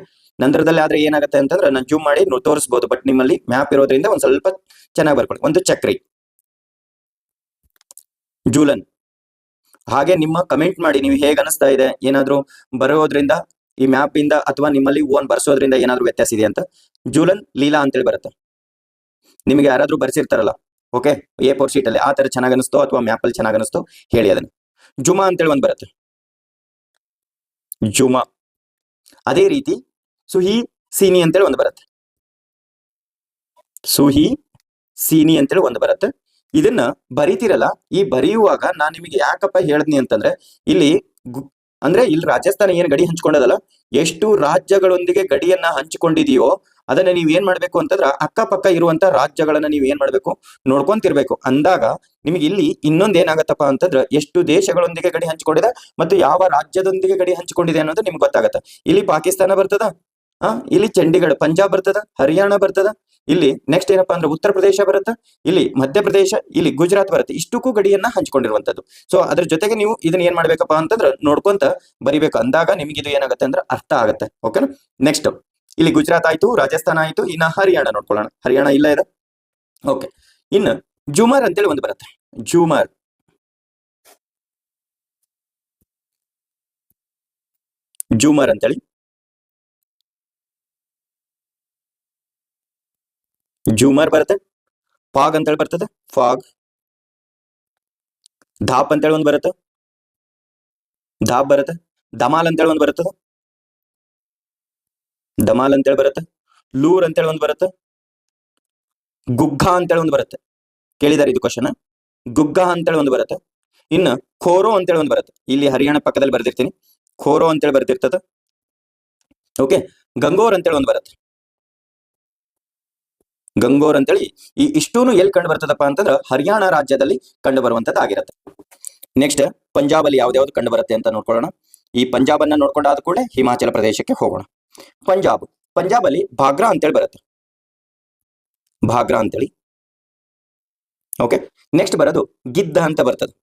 ನಂತರದಲ್ಲಿ ಆದ್ರೆ ಏನಾಗುತ್ತೆ ಅಂತಂದ್ರೆ ನಾನು ಜೂಮ್ ಮಾಡಿ ತೋರಿಸಬಹುದು, ಬಟ್ ನಿಮ್ಮಲ್ಲಿ ಮ್ಯಾಪ್ ಇರೋದ್ರಿಂದ ಒಂದ್ ಸ್ವಲ್ಪ ಚೆನ್ನಾಗಿ ಬರ್ಕೊಳ್ಳಿ. ಒಂದು ಚಕ್ರಿ, ಜೂಲನ್. ಹಾಗೆ ನಿಮ್ಮ ಕಮೆಂಟ್ ಮಾಡಿ, ನೀವು ಹೇಗೆ ಅನಿಸ್ತಾ ಇದೆ, ಏನಾದ್ರೂ ಬರೋದ್ರಿಂದ ಈ ಮ್ಯಾಪ್ ಇಂದ ಅಥವಾ ನಿಮ್ಮಲ್ಲಿ ಓನ್ ಬರ್ಸೋದ್ರಿಂದ ಏನಾದ್ರೂ ವ್ಯತ್ಯಾಸ ಇದೆ ಅಂತ. ಜೂಲನ್ ಲೀಲಾ ಅಂತೇಳಿ ಬರುತ್ತೆ. ನಿಮಗೆ ಯಾರಾದ್ರೂ ಬರ್ಸಿರ್ತಾರಲ್ಲ, ಓಕೆ, A4 ಶೀಟ್ ಅಲ್ಲಿ, ಆ ತರ ಚೆನ್ನಾಗಿ ಅನಿಸ್ತೋ ಅಥವಾ ಮ್ಯಾಪ್ ಅಲ್ಲಿ ಚೆನ್ನಾಗಿ ಅನಿಸ್ತೋ ಹೇಳಿ ಅದನ್ನ. ಜುಮಾ ಅಂತೇಳಿ ಒಂದು ಬರುತ್ತೆ, ಜುಮಾ. ಅದೇ ರೀತಿ ಸುಹಿ ಸೀನಿ ಅಂತೇಳಿ ಒಂದು ಬರುತ್ತೆ, ಸುಹಿ ಸೀನಿ ಅಂತೇಳಿ ಒಂದು ಬರುತ್ತೆ. ಇದನ್ನ ಬರೀತಿರಲ್ಲ, ಈ ಬರೆಯುವಾಗ ನಾನ್ ನಿಮಗೆ ಯಾಕಪ್ಪ ಹೇಳಿದ್ನಿ ಅಂತಂದ್ರೆ ಇಲ್ಲಿ ಅಂದ್ರೆ ಇಲ್ಲಿ ರಾಜಸ್ಥಾನ ಏನ್ ಗಡಿ ಹಂಚ್ಕೊಂಡದಲ್ಲ, ಎಷ್ಟು ರಾಜ್ಯಗಳೊಂದಿಗೆ ಗಡಿಯನ್ನ ಹಂಚಿಕೊಂಡಿದೆಯೋ ಅದನ್ನ ನೀವ್ ಏನ್ ಮಾಡ್ಬೇಕು ಅಂತಂದ್ರ ಅಕ್ಕಪಕ್ಕ ಇರುವಂತ ರಾಜ್ಯಗಳನ್ನ ನೀವ್ ಏನ್ ಮಾಡ್ಬೇಕು, ನೋಡ್ಕೊಂತಿರ್ಬೇಕು. ಅಂದಾಗ ನಿಮಗೆ ಇಲ್ಲಿ ಇನ್ನೊಂದ್ ಏನಾಗತ್ತಪ್ಪ ಅಂತಂದ್ರ ಎಷ್ಟು ದೇಶಗಳೊಂದಿಗೆ ಗಡಿ ಹಂಚಿಕೊಂಡಿದೆ ಮತ್ತು ಯಾವ ರಾಜ್ಯದೊಂದಿಗೆ ಗಡಿ ಹಂಚಿಕೊಂಡಿದೆ ಅನ್ನೋದು ನಿಮ್ಗೆ ಗೊತ್ತಾಗತ್ತ. ಇಲ್ಲಿ ಪಾಕಿಸ್ತಾನ ಬರ್ತದ, ಇಲ್ಲಿ ಚಂಡೀಗಢ ಪಂಜಾಬ್ ಬರ್ತದ, ಹರಿಯಾಣ ಬರ್ತದ, ಇಲ್ಲಿ ನೆಕ್ಸ್ಟ್ ಏನಪ್ಪಾ ಅಂದ್ರೆ ಉತ್ತರ ಪ್ರದೇಶ ಬರುತ್ತೆ, ಇಲ್ಲಿ ಮಧ್ಯಪ್ರದೇಶ, ಇಲ್ಲಿ ಗುಜರಾತ್ ಬರುತ್ತೆ. ಇಷ್ಟಕ್ಕೂ ಗಡಿಯನ್ನ ಹಂಚ್ಕೊಂಡಿರುವಂತದ್ದು. ಸೊ ಅದ್ರ ಜೊತೆಗೆ ನೀವು ಇದನ್ನ ಏನ್ ಮಾಡ್ಬೇಕಪ್ಪ ಅಂತಂದ್ರೆ ನೋಡ್ಕೊಂತ ಬರಿಬೇಕು. ಅಂದಾಗ ನಿಮ್ಗೆ ಇದು ಏನಾಗುತ್ತೆ ಅಂದ್ರೆ ಅರ್ಥ ಆಗುತ್ತೆ. ಓಕೆನಾ. ನೆಕ್ಸ್ಟ್ ಇಲ್ಲಿ ಗುಜರಾತ್ ಆಯ್ತು, ರಾಜಸ್ಥಾನ ಆಯ್ತು, ಇನ್ನ ಹರಿಯಾಣ ನೋಡ್ಕೊಳ್ಳೋಣ. ಹರಿಯಾಣ ಇಲ್ಲ ಇದೆ. ಓಕೆ, ಇನ್ನು ಜೂಮರ್ ಅಂತೇಳಿ ಒಂದು ಬರುತ್ತೆ, ಜೂಮರ್. ಜೂಮರ್ ಅಂತೇಳಿ, ಜೂಮರ್ ಬರುತ್ತೆ. ಫಾಗ್ ಅಂತೇಳಿ ಬರ್ತದೆ, ಫಾಗ್. ಧಾಪ್ ಅಂತೇಳಿ ಒಂದು ಬರುತ್ತೆ, ಧಾಪ್ ಬರುತ್ತೆ. ದಮಾಲ್ ಅಂತೇಳಿ ಒಂದು ಬರುತ್ತದೆ, ದಮಾಲ್ ಅಂತೇಳಿ ಬರುತ್ತೆ. ಲೂರ್ ಅಂತೇಳಿ ಒಂದು ಬರುತ್ತೆ, ಗುಗ್ಗಾ ಅಂತೇಳಿ ಒಂದು ಬರುತ್ತೆ. ಕೇಳಿದಾರೆ ಇದು ಕ್ವಶನ್. ಗುಗ್ಗಾ ಅಂತೇಳಿ ಒಂದು ಬರುತ್ತೆ. ಇನ್ನು ಖೋರೋ ಅಂತೇಳಿ ಒಂದು ಬರುತ್ತೆ, ಇಲ್ಲಿ ಹರಿಯಾಣ ಪಕ್ಕದಲ್ಲಿ ಬರ್ದಿರ್ತೀನಿ, ಖೋರೋ ಅಂತೇಳಿ ಬರ್ದಿರ್ತದೆ. ಓಕೆ, ಗಂಗೋರ್ ಅಂತೇಳಿ ಒಂದು ಬರುತ್ತೆ, ಗಂಗೋರ್ ಅಂತೇಳಿ. ಈ ಇಷ್ಟೂನು ಎಲ್ಲಿ ಕಂಡು ಬರ್ತದಪ್ಪ ಅಂತಂದ್ರೆ ಹರಿಯಾಣ ರಾಜ್ಯದಲ್ಲಿ ಕಂಡು ಬರುವಂತದ್ದು ಆಗಿರುತ್ತೆ. ನೆಕ್ಸ್ಟ್ ಪಂಜಾಬ್ ಅಲ್ಲಿ ಯಾವ್ದಾವ್ದು ಕಂಡು ಬರುತ್ತೆ ಅಂತ ನೋಡ್ಕೊಳ್ಳೋಣ. ಈ ಪಂಜಾಬ್ ಅನ್ನ ನೋಡ್ಕೊಂಡಾದ ಕೂಡಲೇ ಹಿಮಾಚಲ ಪ್ರದೇಶಕ್ಕೆ ಹೋಗೋಣ. ಪಂಜಾಬ್ ಅಲ್ಲಿ ಭಾಗ್ರಾ ಅಂತೇಳಿ ಬರುತ್ತೆ, ಭಾಗ್ರಾ ಅಂತೇಳಿ. ಓಕೆ, ನೆಕ್ಸ್ಟ್ ಬರೋದು ಗಿದ್ದ ಅಂತ ಬರ್ತದೆ.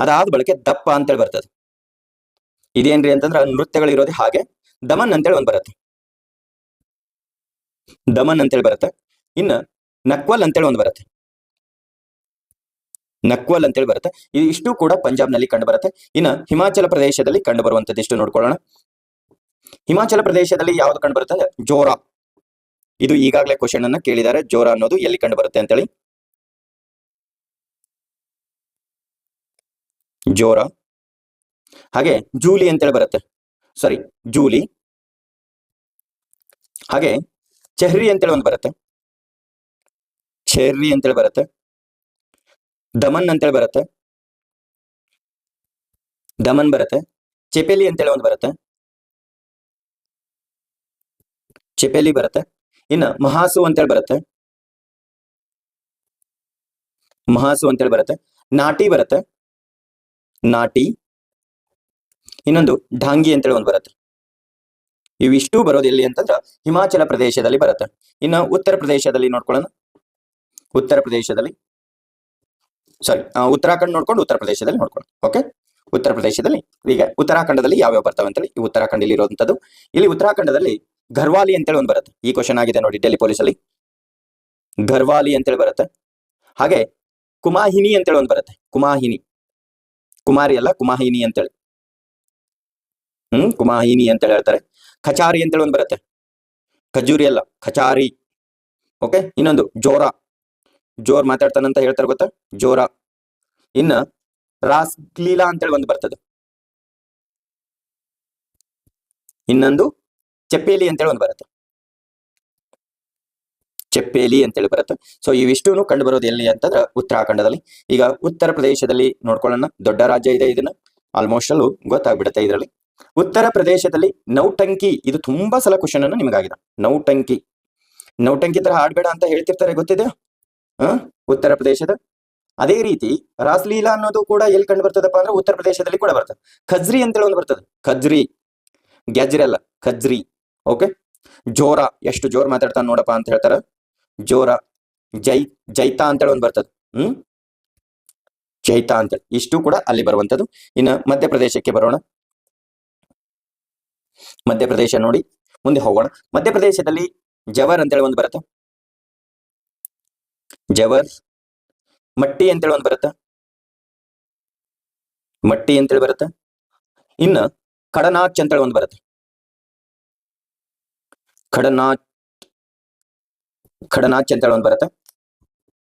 ಅದಾದ ಬಳಿಕೆ ದಪ್ಪ ಅಂತೇಳಿ ಬರ್ತದೆ. ಇದೇನ್ರಿ ಅಂತಂದ್ರೆ ನೃತ್ಯಗಳು ಇರೋದೇ ಹಾಗೆ. ದಮನ್ ಅಂತೇಳಿ ಒಂದು ಬರುತ್ತೆ, ದಮನ್ ಅಂತೇಳಿ ಬರುತ್ತೆ. ಇನ್ನು ನಕ್ವಲ್ ಅಂತೇಳಿ ಒಂದು ಬರುತ್ತೆ, ನಕ್ವಲ್ ಅಂತೇಳಿ ಬರುತ್ತೆ. ಇಷ್ಟು ಕೂಡ ಪಂಜಾಬ್ ನಲ್ಲಿ ಕಂಡು ಬರುತ್ತೆ. ಇನ್ನು ಹಿಮಾಚಲ ಪ್ರದೇಶದಲ್ಲಿ ಕಂಡು ಬರುವಂತದ್ದು ಇಷ್ಟು ನೋಡ್ಕೊಳ್ಳೋಣ. ಹಿಮಾಚಲ ಪ್ರದೇಶದಲ್ಲಿ ಯಾವ್ದು ಕಂಡು ಬರುತ್ತೆ ಅಂದ್ರೆ ಜೋರಾ. ಇದು ಈಗಾಗಲೇ ಕ್ವಶನ್ ಅನ್ನ ಕೇಳಿದ್ದಾರೆ, ಜೋರಾ ಅನ್ನೋದು ಎಲ್ಲಿ ಕಂಡು ಬರುತ್ತೆ ಅಂತೇಳಿ. ಜೋರಾ. ಹಾಗೆ ಜೂಲಿ ಅಂತೇಳಿ ಬರುತ್ತೆ, ಸಾರಿ ಜೂಲಿ. ಹಾಗೆ ಚೆರ್ರಿ ಅಂತೇಳಿ ಒಂದು ಬರುತ್ತೆ, ಚೆರ್ರಿ ಅಂತೇಳಿ ಬರುತ್ತೆ. ದಮನ್ ಅಂತೇಳಿ ಬರುತ್ತೆ, ದಮನ್ ಬರುತ್ತೆ. ಚೆಪೆಲಿ ಅಂತೇಳಿ ಒಂದು ಬರುತ್ತೆ, ಚೆಪೆಲಿ ಬರುತ್ತೆ. ಇನ್ನು ಮಹಾಸು ಅಂತೇಳಿ ಬರುತ್ತೆ, ಮಹಾಸು ಅಂತೇಳಿ ಬರುತ್ತೆ. ನಾಟಿ ಬರುತ್ತೆ, ನಾಟಿ. ಇನ್ನೊಂದು ಢಾಂಗಿ ಅಂತೇಳಿ ಒಂದು ಬರುತ್ತೆ. ಇವಿಷ್ಟು ಬರೋದು ಎಲ್ಲಿ ಅಂತಂದ್ರೆ ಹಿಮಾಚಲ ಪ್ರದೇಶದಲ್ಲಿ ಬರುತ್ತೆ. ಇನ್ನು ಉತ್ತರ ಪ್ರದೇಶದಲ್ಲಿ ನೋಡ್ಕೊಳ್ಳೋಣ. ಉತ್ತರ ಪ್ರದೇಶದಲ್ಲಿ ಸಾರಿ ಉತ್ತರಾಖಂಡ್ ನೋಡ್ಕೊಂಡು ಉತ್ತರ ಪ್ರದೇಶದಲ್ಲಿ ನೋಡ್ಕೊಳ್ಳೋಣ. ಓಕೆ, ಉತ್ತರ ಪ್ರದೇಶದಲ್ಲಿ ಈಗ ಉತ್ತರಾಖಂಡದಲ್ಲಿ ಯಾವ್ಯಾವ ಬರ್ತವೆ ಅಂತೇಳಿ ಈ ಉತ್ತರಾಖಂಡದಲ್ಲಿ ಇರುವಂತದ್ದು. ಇಲ್ಲಿ ಉತ್ತರಾಖಂಡದಲ್ಲಿ ಘರ್ವಾಲಿ ಅಂತೇಳಿ ಒಂದು ಬರುತ್ತೆ. ಈ ಕ್ವಶನ್ ಆಗಿದೆ ನೋಡಿ ಡೆಲ್ಲಿ ಪೊಲೀಸಲ್ಲಿ, ಘರ್ವಾಲಿ ಅಂತೇಳಿ ಬರುತ್ತೆ. ಹಾಗೆ ಕುಮಾಹಿನಿ ಅಂತೇಳಿ ಒಂದು ಬರುತ್ತೆ, ಕುಮಾಹಿನಿ. ಕುಮಾರಿ ಅಲ್ಲ, ಕುಮಾಹಿನಿ ಅಂತೇಳಿ. ಕುಮಾಹಿನಿ ಅಂತೇಳಿ ಹೇಳ್ತಾರೆ. ಖಚಾರಿ ಅಂತೇಳಿ ಒಂದು ಬರುತ್ತೆ, ಖಜೂರಿ ಅಲ್ಲ, ಖಚಾರಿ. ಓಕೆ, ಇನ್ನೊಂದು ಜೋರಾ. ಜೋರ್ ಮಾತಾಡ್ತಾನಂತ ಹೇಳ್ತಾರೆ ಗೊತ್ತಾ, ಜೋರಾ. ಇನ್ನ ರಾಸ್ಲೀಲಾ ಅಂತೇಳಿ ಒಂದು ಬರ್ತದೆ. ಇನ್ನೊಂದು ಚೆಪ್ಪೇಲಿ ಅಂತೇಳಿ ಒಂದು ಬರುತ್ತೆ, ಚೆಪ್ಪೇಲಿ ಅಂತೇಳಿ ಬರುತ್ತೆ. ಸೊ ಇವಿಷ್ಟೂ ಕಂಡು ಬರೋದು ಎಲ್ಲಿ ಅಂತಂದ್ರೆ ಉತ್ತರಾಖಂಡದಲ್ಲಿ. ಈಗ ಉತ್ತರ ಪ್ರದೇಶದಲ್ಲಿ ನೋಡ್ಕೊಳ್ಳೋಣ. ದೊಡ್ಡ ರಾಜ್ಯ ಇದೆ, ಇದನ್ನ ಆಲ್ಮೋಸ್ಟ್ ಅಲ್ಲೂ ಗೊತ್ತಾಗ್ಬಿಡುತ್ತೆ ಇದರಲ್ಲಿ. ಉತ್ತರ ಪ್ರದೇಶದಲ್ಲಿ ನೌಟಂಕಿ. ಇದು ತುಂಬಾ ಸಲ ಕ್ವಶನ್ ಅನ್ನು ನಿಮಗಾಗಿದೆ. ನೌಟಂಕಿ, ನೌಟಂಕಿ ತರ ಆಡ್ಬೇಡ ಅಂತ ಹೇಳ್ತಿರ್ತಾರೆ, ಗೊತ್ತಿದೆ. ಉತ್ತರ ಪ್ರದೇಶದ ಅದೇ ರೀತಿ ರಾಸ್ಲೀಲಾ ಅನ್ನೋದು ಕೂಡ ಎಲ್ಲಿ ಕಂಡು ಬರ್ತದಪ್ಪ ಅಂದ್ರೆ ಉತ್ತರ ಪ್ರದೇಶದಲ್ಲಿ ಕೂಡ ಬರ್ತದೆ. ಖಜ್ರಿ ಅಂತೇಳಿ ಒಂದು ಬರ್ತದೆ, ಖಜ್ರಿ, ಗ್ಯಾಜ್ರಿ ಅಲ್ಲ, ಖಜ್ರಿ. ಓಕೆ, ಜೋರ, ಎಷ್ಟು ಜೋರ್ ಮಾತಾಡ್ತಾನೆ ನೋಡಪ್ಪ ಅಂತ ಹೇಳ್ತಾರ, ಜೋರ. ಜೈತಾ ಅಂತೇಳಿ ಒಂದು ಬರ್ತದೆ, ಜೈತಾ ಅಂತೇಳಿ, ಇಷ್ಟು ಕೂಡ ಅಲ್ಲಿ ಬರುವಂತದ್ದು. ಇನ್ನು ಮಧ್ಯಪ್ರದೇಶಕ್ಕೆ ಬರೋಣ. ಮಧ್ಯಪ್ರದೇಶ ನೋಡಿ, ಮುಂದೆ ಹೋಗೋಣ. ಮಧ್ಯಪ್ರದೇಶದಲ್ಲಿ ಜವರ್ ಅಂತೇಳಿ ಒಂದು ಬರುತ್ತೆ, ಜವರ್. ಮಟ್ಟಿ ಅಂತೇಳಿ ಒಂದು ಬರುತ್ತೆ, ಮಟ್ಟಿ ಅಂತೇಳಿ ಬರುತ್ತೆ. ಇನ್ನು ಕಡನಾಚ್ ಅಂತೇಳಿ ಒಂದು ಬರುತ್ತೆ, ಖಡನಾಚ್ ಅಂತೇಳಿ ಒಂದು ಬರುತ್ತೆ.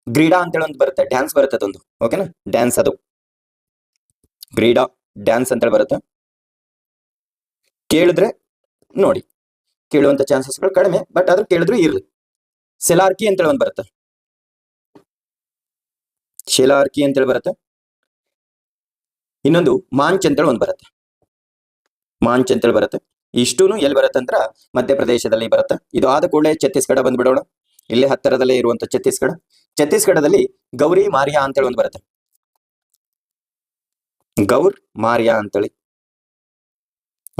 ಗ್ರೀಡಾ ಅಂತೇಳಿ ಒಂದು ಬರುತ್ತೆ, ಡ್ಯಾನ್ಸ್ ಬರುತ್ತೆ ಅದೊಂದು. ಓಕೆನಾ, ಡ್ಯಾನ್ಸ್, ಅದು ಗ್ರೀಡಾ ಡ್ಯಾನ್ಸ್ ಅಂತೇಳಿ ಬರುತ್ತೆ. ಕೇಳಿದ್ರೆ ನೋಡಿ, ಕೇಳುವಂತ ಚಾನ್ಸಸ್ಗಳು ಕಡಿಮೆ, ಬಟ್ ಆದ್ರೂ ಕೇಳಿದ್ರು ಇರ್ಲಿ. ಸೆಲಾರ್ಕಿ ಅಂತೇಳಿ ಒಂದು ಬರುತ್ತೆ, ಶೆಲಾರ್ಕಿ ಅಂತೇಳಿ ಬರುತ್ತೆ. ಇನ್ನೊಂದು ಮಾಂಚ್ ಅಂತೇಳಿ ಒಂದು ಬರುತ್ತೆ, ಮಾಂಚ್ ಅಂತೇಳಿ ಬರುತ್ತೆ. ಇಷ್ಟೂನು ಎಲ್ಲಿ ಬರುತ್ತೆ ಅಂದ್ರ ಮಧ್ಯಪ್ರದೇಶದಲ್ಲಿ ಬರುತ್ತೆ. ಇದು ಆದ ಕೂಡಲೇ ಛತ್ತೀಸ್ಗಢ ಬಂದ್ಬಿಡೋಣ. ಇಲ್ಲೇ ಹತ್ತಿರದಲ್ಲೇ ಇರುವಂತ ಛತ್ತೀಸ್ಗಢ. ಛತ್ತೀಸ್ಗಢದಲ್ಲಿ ಗೌರಿ ಮಾರಿಯಾ ಅಂತೇಳಿ ಒಂದು ಬರುತ್ತೆ, ಗೌರ್ ಮಾರಿಯಾ ಅಂತೇಳಿ.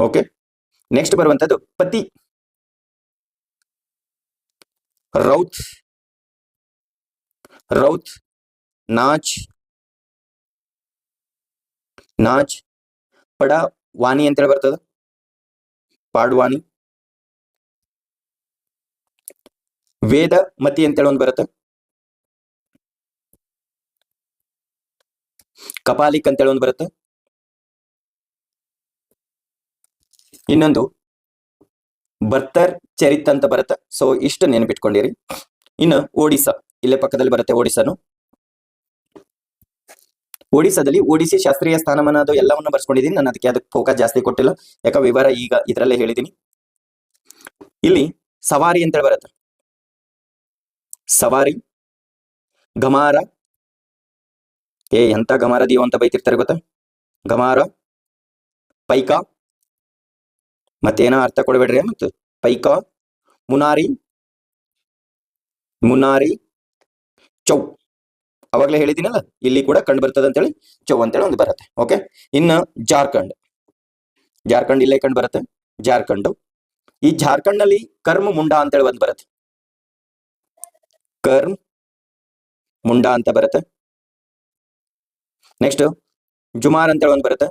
ಓಕೆ, ನೆಕ್ಸ್ಟ್ ಬರುವಂತದ್ದು ಪತಿ, ರೌತ್, ರೌತ್, ನಾಚ್, ನಾಚ್, ಪಡವಾನಿ ಅಂತೇಳಿ ಬರ್ತದ, ಪಾಡ್ವಾನಿ. ವೇದ ಮತಿ ಅಂತೇಳಿ ಒಂದು ಬರುತ್ತೆ, ಕಪಾಲಿಕ್ ಅಂತೇಳಿ ಒಂದು ಬರುತ್ತೆ. ಇನ್ನೊಂದು ಬರ್ತರ್ ಚರಿತ್ ಅಂತ ಬರುತ್ತೆ. ಸೊ ಇಷ್ಟು ನೆನಪಿಟ್ಕೊಂಡಿರಿ. ಇನ್ನು ಒಡಿಸ್ಸಾ, ಇಲ್ಲೇ ಪಕ್ಕದಲ್ಲಿ ಬರುತ್ತೆ ಒಡಿಸ್ಸಾನು. ಒಡಿಸ್ಸಾದಲ್ಲಿ ಒಡಿಸಿ ಶಾಸ್ತ್ರೀಯ ಸ್ಥಾನಮಾನ ಅದು ಎಲ್ಲವನ್ನು ಬರ್ಸ್ಕೊಂಡಿದ್ದೀನಿ ನಾನು, ಅದಕ್ಕೆ ಫೋಕಸ್ ಜಾಸ್ತಿ ಕೊಟ್ಟಿಲ್ಲ, ಯಾಕ ವಿವರ ಈಗ ಇದರಲ್ಲೇ ಹೇಳಿದ್ದೀನಿ. ಇಲ್ಲಿ ಸವಾರಿ ಅಂತೇಳಿ ಬರುತ್ತೆ, ಸವಾರಿ. ಗಮಾರ, ಎಂತ ಗಮಾರ ದೀವ ಅಂತ ಬೈತಿರ್ತಾರೆ ಗೊತ್ತಾ, ಗಮಾರ. ಪೈಕಾ, ಮತ್ತೇನೋ ಅರ್ಥ ಕೊಡಬೇಡ್ರಿ, ಮತ್ತು ಪೈಕಾ. ಮುನಾರಿ, ಮುನಾರಿ. ಚೌ, ಅವಾಗಲೇ ಹೇಳಿದ್ದೀನಲ್ಲ, ಇಲ್ಲಿ ಕೂಡ ಕಂಡು ಬರ್ತದೆ ಅಂತೇಳಿ, ಚೌ ಅಂತೇಳಿ ಒಂದು ಬರುತ್ತೆ. ಓಕೆ, ಇನ್ನು ಜಾರ್ಖಂಡ್, ಜಾರ್ಖಂಡ್ ಇಲ್ಲೇ ಕಂಡು ಬರುತ್ತೆ, ಜಾರ್ಖಂಡ್. ಈ ಜಾರ್ಖಂಡ್ ನಲ್ಲಿ ಕರ್ಮ ಮುಂಡಾ ಅಂತೇಳಿ ಒಂದು ಬರುತ್ತೆ, ಕರ್ಮ್ ಮುಂಡಾ ಅಂತ ಬರುತ್ತೆ. ನೆಕ್ಸ್ಟ್ ಜುಮಾರ್ ಅಂತೇಳಿ ಒಂದು ಬರುತ್ತೆ,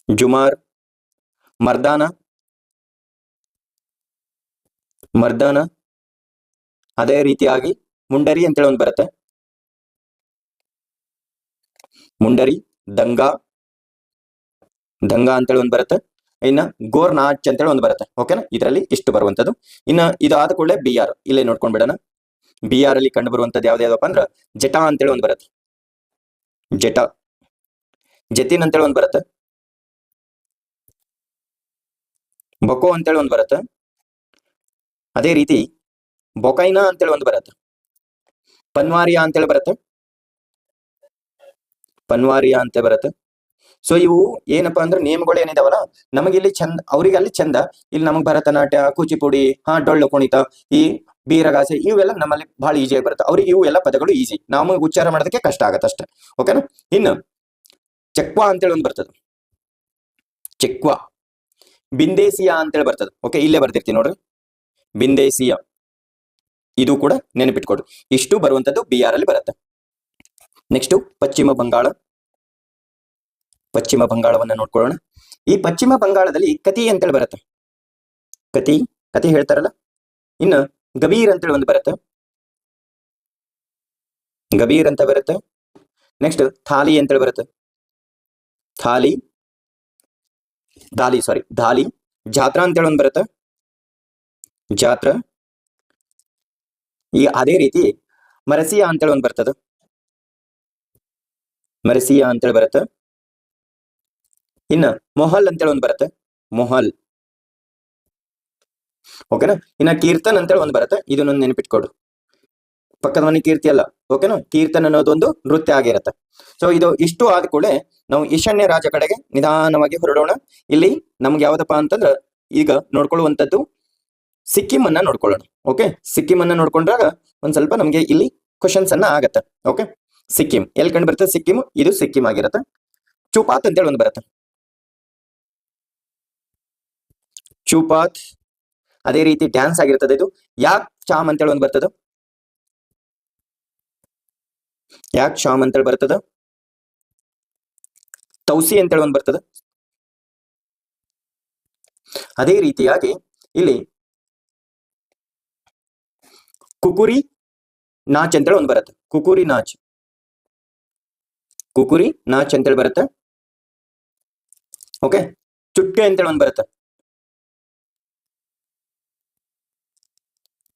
ಜುಮಾರ್. ಮರ್ದಾನ, ಮರ್ದಾನ. ಅದೇ ರೀತಿಯಾಗಿ ಮುಂಡರಿ ಅಂತೇಳಿ ಒಂದು ಬರುತ್ತೆ, ಮುಂಡರಿ. ದಂಗಾ, ದಂಗಾ ಅಂತೇಳಿ ಒಂದು ಬರುತ್ತೆ. ಇನ್ನ ಗೋರ್ನಾಚ್ ಅಂತೇಳಿ ಒಂದು ಬರುತ್ತೆ. ಓಕೆನಾ, ಇದರಲ್ಲಿ ಇಷ್ಟು ಬರುವಂತದ್ದು. ಇನ್ನ ಇದಾದ ಕೂಡಲೇ ಬಿಹಾರ್, ಇಲ್ಲೇ ನೋಡ್ಕೊಂಡ್ ಬಿಡೋಣ. ಬಿಹಾರ್ ಅಲ್ಲಿ ಕಂಡು ಬರುವಂತದ್ದು ಯಾವ್ದಾವ್ದಪ್ಪ ಅಂದ್ರ ಜಟಾ ಅಂತೇಳಿ ಒಂದು ಬರುತ್ತೆ, ಜಟ. ಜತಿನ್ ಅಂತೇಳಿ ಒಂದು ಬರುತ್ತೆ, ಬೊಕೋ ಅಂತೇಳಿ ಒಂದು ಬರುತ್ತೆ. ಅದೇ ರೀತಿ ಬೊಕೈನಾ ಅಂತೇಳಿ ಒಂದು ಬರುತ್ತೆ, ಪನ್ವಾರಿಯಾ ಅಂತೇಳಿ ಬರುತ್ತೆ, ಪನ್ವಾರಿಯಾ ಅಂತ ಬರುತ್ತೆ. ಸೊ ಇವು ಏನಪ್ಪಾ ಅಂದ್ರೆ ನೇಮ್ಗಳು ಏನಿದಾವಲ್ಲ, ನಮಗೆ ಇಲ್ಲಿ ಚಂದ, ಅವ್ರಿಗೆ ಅಲ್ಲಿ ಚಂದ. ಇಲ್ಲಿ ನಮಗ್ ಭರತನಾಟ್ಯ, ಕೂಚಿಪುಡಿ, ಡೊಳ್ಳು ಕುಣಿತ, ಈ ಬೀರಗಾಸೆ, ಇವೆಲ್ಲ ನಮ್ಮಲ್ಲಿ ಬಹಳ ಈಸಿಯಾಗಿ ಬರುತ್ತೆ. ಅವ್ರಿಗೆ ಇವು ಎಲ್ಲ ಪದಗಳು ಈಸಿ, ನಾವು ಉಚ್ಚಾರ ಮಾಡೋದಕ್ಕೆ ಕಷ್ಟ ಆಗತ್ತೆ ಅಷ್ಟೇ. ಓಕೆನಾ, ಇನ್ನು ಚೆಕ್ವಾ ಅಂತೇಳಿ ಒಂದು ಬರ್ತದೆ, ಚೆಕ್ವಾ. ಬಿಂದೇಸಿಯಾ ಅಂತೇಳಿ ಬರ್ತದೆ. ಓಕೆ, ಇಲ್ಲೇ ಬರ್ತಿರ್ತೀನಿ ನೋಡ್ರಿ, ಬಿಂದೇಸಿಯಾ. ಇದು ಕೂಡ ನೆನಪಿಟ್ಕೊಡ್ರಿ. ಇಷ್ಟು ಬರುವಂತದ್ದು ಬಿಹಾರ್ ಅಲ್ಲಿ ಬರುತ್ತೆ. ನೆಕ್ಸ್ಟ್ ಪಶ್ಚಿಮ ಬಂಗಾಳ, ಪಶ್ಚಿಮ ಬಂಗಾಳವನ್ನ ನೋಡ್ಕೊಳ್ಳೋಣ. ಈ ಪಶ್ಚಿಮ ಬಂಗಾಳದಲ್ಲಿ ಕತಿ ಅಂತೇಳಿ ಬರುತ್ತೆ, ಕತಿ, ಕತಿ ಹೇಳ್ತಾರಲ್ಲ. ಇನ್ನು ಗಬೀರ್ ಅಂತೇಳಿ ಒಂದು ಬರುತ್ತೆ, ಗಬೀರ್ ಅಂತ ಬರುತ್ತೆ. ನೆಕ್ಸ್ಟ್ ಥಾಲಿ ಅಂತೇಳಿ ಬರುತ್ತೆ, ಥಾಲಿ, ದಾಲಿ, ಸಾರಿ ದಾಲಿ. ಜಾತ್ರಾ ಅಂತೇಳಿ ಒಂದು ಬರುತ್ತೆ, ಜಾತ್ರಾ. ಈ ಅದೇ ರೀತಿ ಮರಸಿಯಾ ಅಂತೇಳಿ ಒಂದು ಬರ್ತದೆ, ಮರಸಿಯಾ ಅಂತೇಳಿ ಬರುತ್ತೆ. ಇನ್ನು ಮೊಹಲ್ ಅಂತೇಳಿ ಒಂದು ಬರುತ್ತೆ, ಮೊಹಲ್. ಓಕೆನಾ, ಇನ್ನ ಕೀರ್ತನ್ ಅಂತೇಳಿ ಒಂದು ಬರುತ್ತೆ, ಇದನ್ನೊಂದು ನೆನಪಿಟ್ಕೊಡು. ಪಕ್ಕದ ಮನೆ ಕೀರ್ತಿ ಅಲ್ಲ, ಓಕೆನಾ, ಕೀರ್ತನ್ ಅನ್ನೋದೊಂದು ನೃತ್ಯ ಆಗಿರುತ್ತೆ. ಸೊ ಇದು ಇಷ್ಟು ಆದ ಕೂಡಲೇ ನಾವು ಈಶಾನ್ಯ ರಾಜ್ಯ ಕಡೆಗೆ ನಿಧಾನವಾಗಿ ಹೊರಡೋಣ. ಇಲ್ಲಿ ನಮ್ಗೆ ಯಾವ್ದಪ್ಪ ಅಂತಂದ್ರ ಈಗ ನೋಡ್ಕೊಳ್ಳುವಂಥದ್ದು ಸಿಕ್ಕಿಂ ಅನ್ನ ನೋಡ್ಕೊಳ್ಳೋಣ. ಓಕೆ, ಸಿಕ್ಕಿಂ ಅನ್ನ ನೋಡ್ಕೊಂಡ್ರಾಗ ಒಂದ್ ಸ್ವಲ್ಪ ನಮ್ಗೆ ಇಲ್ಲಿ ಕ್ವಶನ್ಸ್ ಅನ್ನ ಆಗತ್ತೆ. ಓಕೆ, ಸಿಕ್ಕಿಂ ಎಲ್ಲಿ ಕಂಡು ಬರುತ್ತೆ? ಸಿಕ್ಕಿಂ, ಇದು ಸಿಕ್ಕಿಂ ಆಗಿರುತ್ತೆ. ಚೂಪಾತ್ ಅಂತೇಳಿ ಒಂದು ಬರುತ್ತೆ. ಚೂಪಾತ್ ಅದೇ ರೀತಿ ಡ್ಯಾನ್ಸ್ ಆಗಿರ್ತದೆ. ಇದು ಯಾಕ್ ಚಾಮ್ ಅಂತೇಳಿ ಒಂದು ಬರ್ತದ. ಯಾಕ್ ಶಾಮ್ ಅಂತೇಳಿ ಬರ್ತದ. ತೌಸಿ ಅಂತೇಳಿ ಒಂದು ಬರ್ತದ. ಅದೇ ರೀತಿಯಾಗಿ ಇಲ್ಲಿ ಕುಕುರಿ ನಾಚ್ ಅಂತೇಳಿ ಒಂದು ಬರುತ್ತೆ. ಕುಕುರಿ ನಾಚ್, ಕುಕುರಿ ನಾಚ್ ಅಂತೇಳಿ ಬರುತ್ತೆ. ಓಕೆ, ಚುಟ್ಕೆ ಅಂತೇಳಿ ಒಂದು ಬರುತ್ತೆ.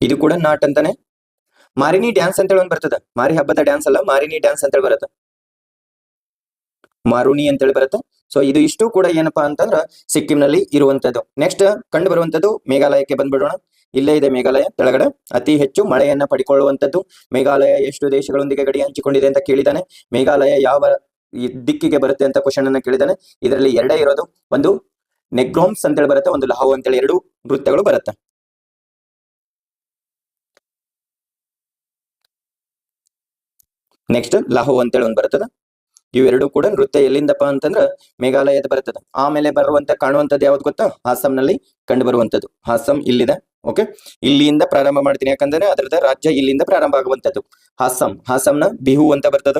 ಇದು ಕೂಡ ನಾಟ್ ಅಂತಾನೆ. ಮಾರಿನಿ ಡ್ಯಾನ್ಸ್ ಅಂತೇಳಿ ಒಂದು ಬರ್ತದ. ಮಾರಿ ಹಬ್ಬದ ಡ್ಯಾನ್ಸ್ ಅಲ್ಲ, ಮಾರಿನಿ ಡ್ಯಾನ್ಸ್ ಅಂತೇಳಿ ಬರುತ್ತೆ. ಮಾರುನಿ ಅಂತೇಳಿ ಬರುತ್ತೆ. ಸೊ ಇದು ಇಷ್ಟು ಕೂಡ ಏನಪ್ಪಾ ಅಂತಂದ್ರ ಸಿಕ್ಕಿಂನಲ್ಲಿ ಇರುವಂತದ್ದು. ನೆಕ್ಸ್ಟ್ ಕಂಡು ಬರುವಂತದ್ದು ಮೇಘಾಲಯಕ್ಕೆ ಬಂದ್ಬಿಡೋಣ. ಇಲ್ಲೇ ಇದೆ ಮೇಘಾಲಯ ಕೆಳಗಡೆ. ಅತಿ ಹೆಚ್ಚು ಮಳೆಯನ್ನ ಪಡಿಕೊಳ್ಳುವಂತದ್ದು ಮೇಘಾಲಯ ಎಷ್ಟು ದೇಶಗಳೊಂದಿಗೆ ಗಡಿ ಹಂಚಿಕೊಂಡಿದೆ ಅಂತ ಕೇಳಿದಾನೆ. ಮೇಘಾಲಯ ಯಾವ ದಿಕ್ಕಿಗೆ ಬರುತ್ತೆ ಅಂತ ಕ್ವಶನ್ ಅನ್ನ ಕೇಳಿದಾನೆ. ಇದರಲ್ಲಿ ಎರಡೇ ಇರೋದು, ಒಂದು ನೆಗ್ರೋಮ್ಸ್ ಅಂತೇಳಿ ಬರುತ್ತೆ, ಒಂದು ಲಹಾವ್ ಅಂತೇಳಿ ಎರಡು ನೃತ್ಯಗಳು ಬರುತ್ತೆ. ನೆಕ್ಸ್ಟ್ ಲಹಾವ್ ಅಂತೇಳಿ ಒಂದು ಬರ್ತದ. ಇವೆರಡು ಕೂಡ ನೃತ್ಯ ಎಲ್ಲಿಂದಪ್ಪ ಅಂತಂದ್ರ ಮೇಘಾಲಯದ ಬರ್ತದ. ಆಮೇಲೆ ಬರುವಂತ ಕಾಣುವಂತದ್ದು ಯಾವ್ದು ಗೊತ್ತಾ? ಹಾಸಂನಲ್ಲಿ ಕಂಡು ಬರುವಂತದ್ದು. ಹಾಸಂ ಇಲ್ಲಿದೆ. ಓಕೆ, ಇಲ್ಲಿಂದ ಪ್ರಾರಂಭ ಮಾಡ್ತೀನಿ, ಯಾಕಂದ್ರೆ ಅದರದ ರಾಜ್ಯ ಇಲ್ಲಿಂದ ಪ್ರಾರಂಭ ಆಗುವಂತದ್ದು. ಹಾಸಂ, ಹಾಸಂನ ಬಿಹು ಅಂತ ಬರ್ತದ.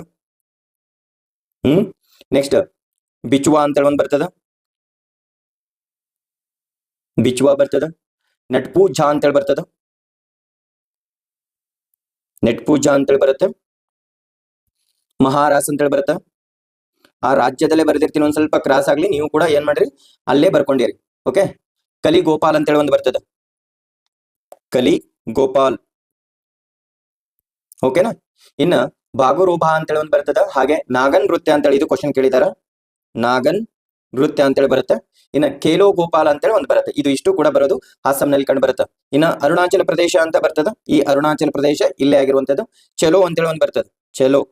ನೆಕ್ಸ್ಟ್ ಬಿಚುವಾ ಅಂತೇಳಿ ಒಂದು ಬರ್ತದ. ಬಿಚುವಾ ಬರ್ತದ. ನಟ್ಪೂಜಾ ಅಂತೇಳಿ ಬರ್ತದ. ನೆಟ್ಪೂಜಾ ಅಂತೇಳಿ ಬರುತ್ತೆ. ಮಹಾರಾಸ್ ಅಂತೇಳಿ ಬರುತ್ತೆ. ಆ ರಾಜ್ಯದಲ್ಲೇ ಬರೆದಿರ್ತೀನಿ, ಒಂದ್ ಸ್ವಲ್ಪ ಕ್ರಾಸ್ ಆಗ್ಲಿ, ನೀವು ಕೂಡ ಏನ್ ಮಾಡ್ರಿ ಅಲ್ಲೇ ಬರ್ಕೊಂಡಿರಿ. ಓಕೆ, ಕಲಿ ಗೋಪಾಲ್ ಅಂತೇಳಿ ಒಂದು ಬರ್ತದ. ಕಲಿ ಗೋಪಾಲ್. ಓಕೆನಾ? ಇನ್ನ ಬಾಗುರೋಬಾ ಅಂತೇಳಿ ಒಂದು ಬರ್ತದ. ಹಾಗೆ ನಾಗನ್ ನೃತ್ಯ ಅಂತೇಳಿ ಇದು ಕ್ವಶನ್ ಕೇಳಿದಾರ. ನಾಗನ್ ನೃತ್ಯ ಅಂತೇಳಿ ಬರುತ್ತೆ. ಇನ್ನ ಖೇಲೋ ಗೋಪಾಲ್ ಅಂತೇಳಿ ಒಂದು ಬರುತ್ತೆ. ಇದು ಇಷ್ಟು ಕೂಡ ಬರೋದು ಹಾಸಂನಲ್ಲಿ ಕಂಡು ಬರುತ್ತೆ. ಇನ್ನ ಅರುಣಾಚಲ ಪ್ರದೇಶ ಅಂತ ಬರ್ತದ. ಈ ಅರುಣಾಚಲ ಪ್ರದೇಶ ಇಲ್ಲೇ ಆಗಿರುವಂತದ್ದು. ಚಲೋ ಅಂತೇಳಿ ಒಂದು ಬರ್ತದ. ಚಲೋ,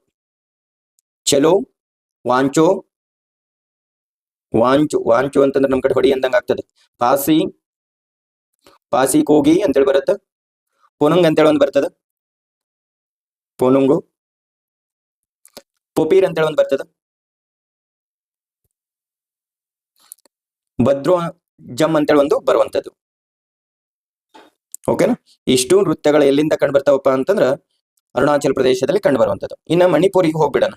ಚಲೋ, ವಾಂಚೋ, ವಾಂಚು, ವಾಂಚು ಅಂತಂದ್ರೆ ನಮ್ ಕಡೆ ಹೊಡಿ ಅಂದಂಗ ಆಗ್ತದೆ. ಪಾಸಿ, ಪಾಸಿ ಕೋಗಿ ಅಂತೇಳಿ ಬರುತ್ತೆ. ಪೊನುಂಗ್ ಅಂತೇಳಿ ಒಂದು ಬರ್ತದ. ಪೊನುಂಗು. ಪೊಪೀರ್ ಅಂತೇಳಿ ಒಂದು ಬರ್ತದ. ಭದ್ರೋ ಜಮ್ ಅಂತೇಳಿ ಒಂದು ಬರುವಂತದ್ದು. ಓಕೆನಾ? ಇಷ್ಟು ನೃತ್ಯಗಳು ಎಲ್ಲಿಂದ ಕಂಡು ಬರ್ತಾವಪ್ಪ ಅಂತಂದ್ರ ಅರುಣಾಚಲ ಪ್ರದೇಶದಲ್ಲಿ ಕಂಡು ಬರುವಂತದ್ದು. ಇನ್ನ ಮಣಿಪುರಿಗೆ ಹೋಗ್ಬಿಡೋಣ.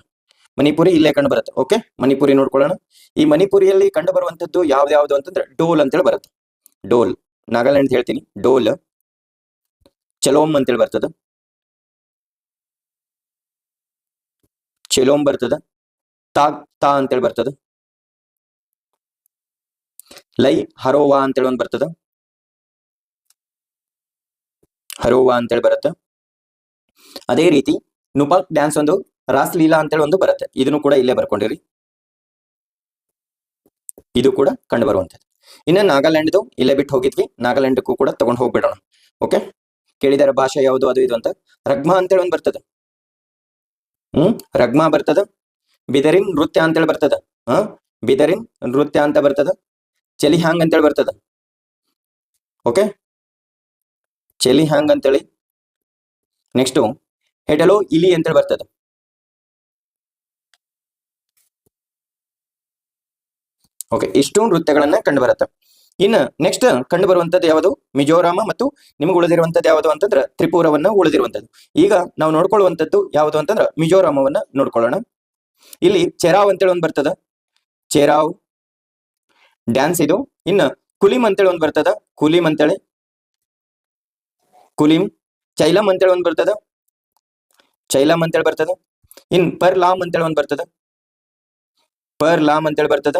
ಮಣಿಪುರಿ ಇಲ್ಲೇ ಕಂಡು ಬರುತ್ತೆ. ಓಕೆ, ಮಣಿಪುರಿ ನೋಡ್ಕೊಳ್ಳೋಣ. ಈ ಮಣಿಪುರಿಯಲ್ಲಿ ಕಂಡು ಬರುವಂತದ್ದು ಯಾವ್ದು ಅಂತಂದ್ರೆ ಡೋಲ್ ಅಂತೇಳಿ ಬರುತ್ತೆ. ಡೋಲ್, ನಾಗಾಲ್ಯಾಂಡ್ ಹೇಳ್ತೀನಿ. ಡೋಲ್, ಚೆಲೋಮ್ ಅಂತೇಳಿ ಬರ್ತದ. ಚೆಲೋಮ್ ಬರ್ತದ. ತಾಗ್ ತಾ ಅಂತೇಳಿ ಬರ್ತದ. ಲೈ ಹರೋವಾ ಅಂತೇಳಿ ಒಂದು ಬರ್ತದ. ಹರೋವಾ ಅಂತೇಳಿ ಬರುತ್ತೆ. ಅದೇ ರೀತಿ ನುಪಾಕ್ ಡ್ಯಾನ್ಸ್ ಒಂದು ರಾಸ್ ಲೀಲಾ ಅಂತೇಳಿ ಒಂದು ಬರುತ್ತೆ. ಇದನ್ನು ಕೂಡ ಇಲ್ಲೇ ಬರ್ಕೊಂಡಿರಿ. ಇದು ಕೂಡ ಕಂಡು ಬರುವಂತದ್ದು. ಇನ್ನು ನಾಗಾಲ್ಯಾಂಡ್ದು ಇಲ್ಲೇ ಬಿಟ್ಟು ಹೋಗಿದ್ವಿ, ನಾಗಾಲ್ಯಾಂಡ್ಗೂ ಕೂಡ ತಗೊಂಡು ಹೋಗ್ಬಿಡೋಣ. ಓಕೆ, ಕೇಳಿದಾರ ಭಾಷೆ ಯಾವುದು ಅದು ಇದು ಅಂತ. ರಗ್ಮಾ ಅಂತೇಳಿ ಒಂದು ಬರ್ತದ. ರಗ್ಮಾ ಬರ್ತದ. ಬಿದರಿನ್ ನೃತ್ಯ ಅಂತೇಳಿ ಬರ್ತದ. ಬಿದರಿನ್ ನೃತ್ಯ ಅಂತ ಬರ್ತದ. ಚೆಲಿ ಹ್ಯಾಂಗ್ ಅಂತೇಳಿ ಬರ್ತದ. ಓಕೆ, ಚೆಲಿ ಹ್ಯಾಂಗ್ ಅಂತೇಳಿ. ನೆಕ್ಸ್ಟ್ ಹೆಡಲೋ ಇಲಿ ಅಂತೇಳಿ ಬರ್ತದ. ಓಕೆ, ಇಷ್ಟು ನೃತ್ಯಗಳನ್ನ ಕಂಡು ಬರುತ್ತೆ. ಇನ್ನು ನೆಕ್ಸ್ಟ್ ಕಂಡು ಬರುವಂತದ್ದು ಯಾವುದು? ಮಿಜೋರಾಮ ಮತ್ತು ನಿಮ್ಗೆ ಉಳಿದಿರುವಂತದ್ದು ಯಾವುದು ಅಂತಂದ್ರೆ ತ್ರಿಪುರವನ್ನ ಉಳಿದಿರುವಂತದ್ದು. ಈಗ ನಾವು ನೋಡ್ಕೊಳ್ಳುವಂತದ್ದು ಯಾವುದು ಅಂತಂದ್ರೆ ಮಿಜೋರಾಮವನ್ನ ನೋಡ್ಕೊಳ್ಳೋಣ. ಇಲ್ಲಿ ಚೆರಾವ್ ಅಂತೇಳಿ ಒಂದು ಬರ್ತದ. ಚೆರಾವ್ ಡ್ಯಾನ್ಸ್ ಇದು. ಇನ್ನು ಕುಲಿಮ್ ಅಂತೇಳಿ ಒಂದು ಬರ್ತದ. ಕುಲಿಮ್ ಅಂತೇಳಿ. ಕುಲಿಮ್. ಚೈಲಮ್ ಅಂತೇಳಿ ಒಂದು ಬರ್ತದ. ಚೈಲಮ್ ಅಂತೇಳಿ ಬರ್ತದ. ಇನ್ ಪರ್ ಲಾಮ್ ಅಂತೇಳಿ ಒಂದು ಬರ್ತದ. ಪರ್ ಲಾಮ್ ಅಂತೇಳಿ ಬರ್ತದ.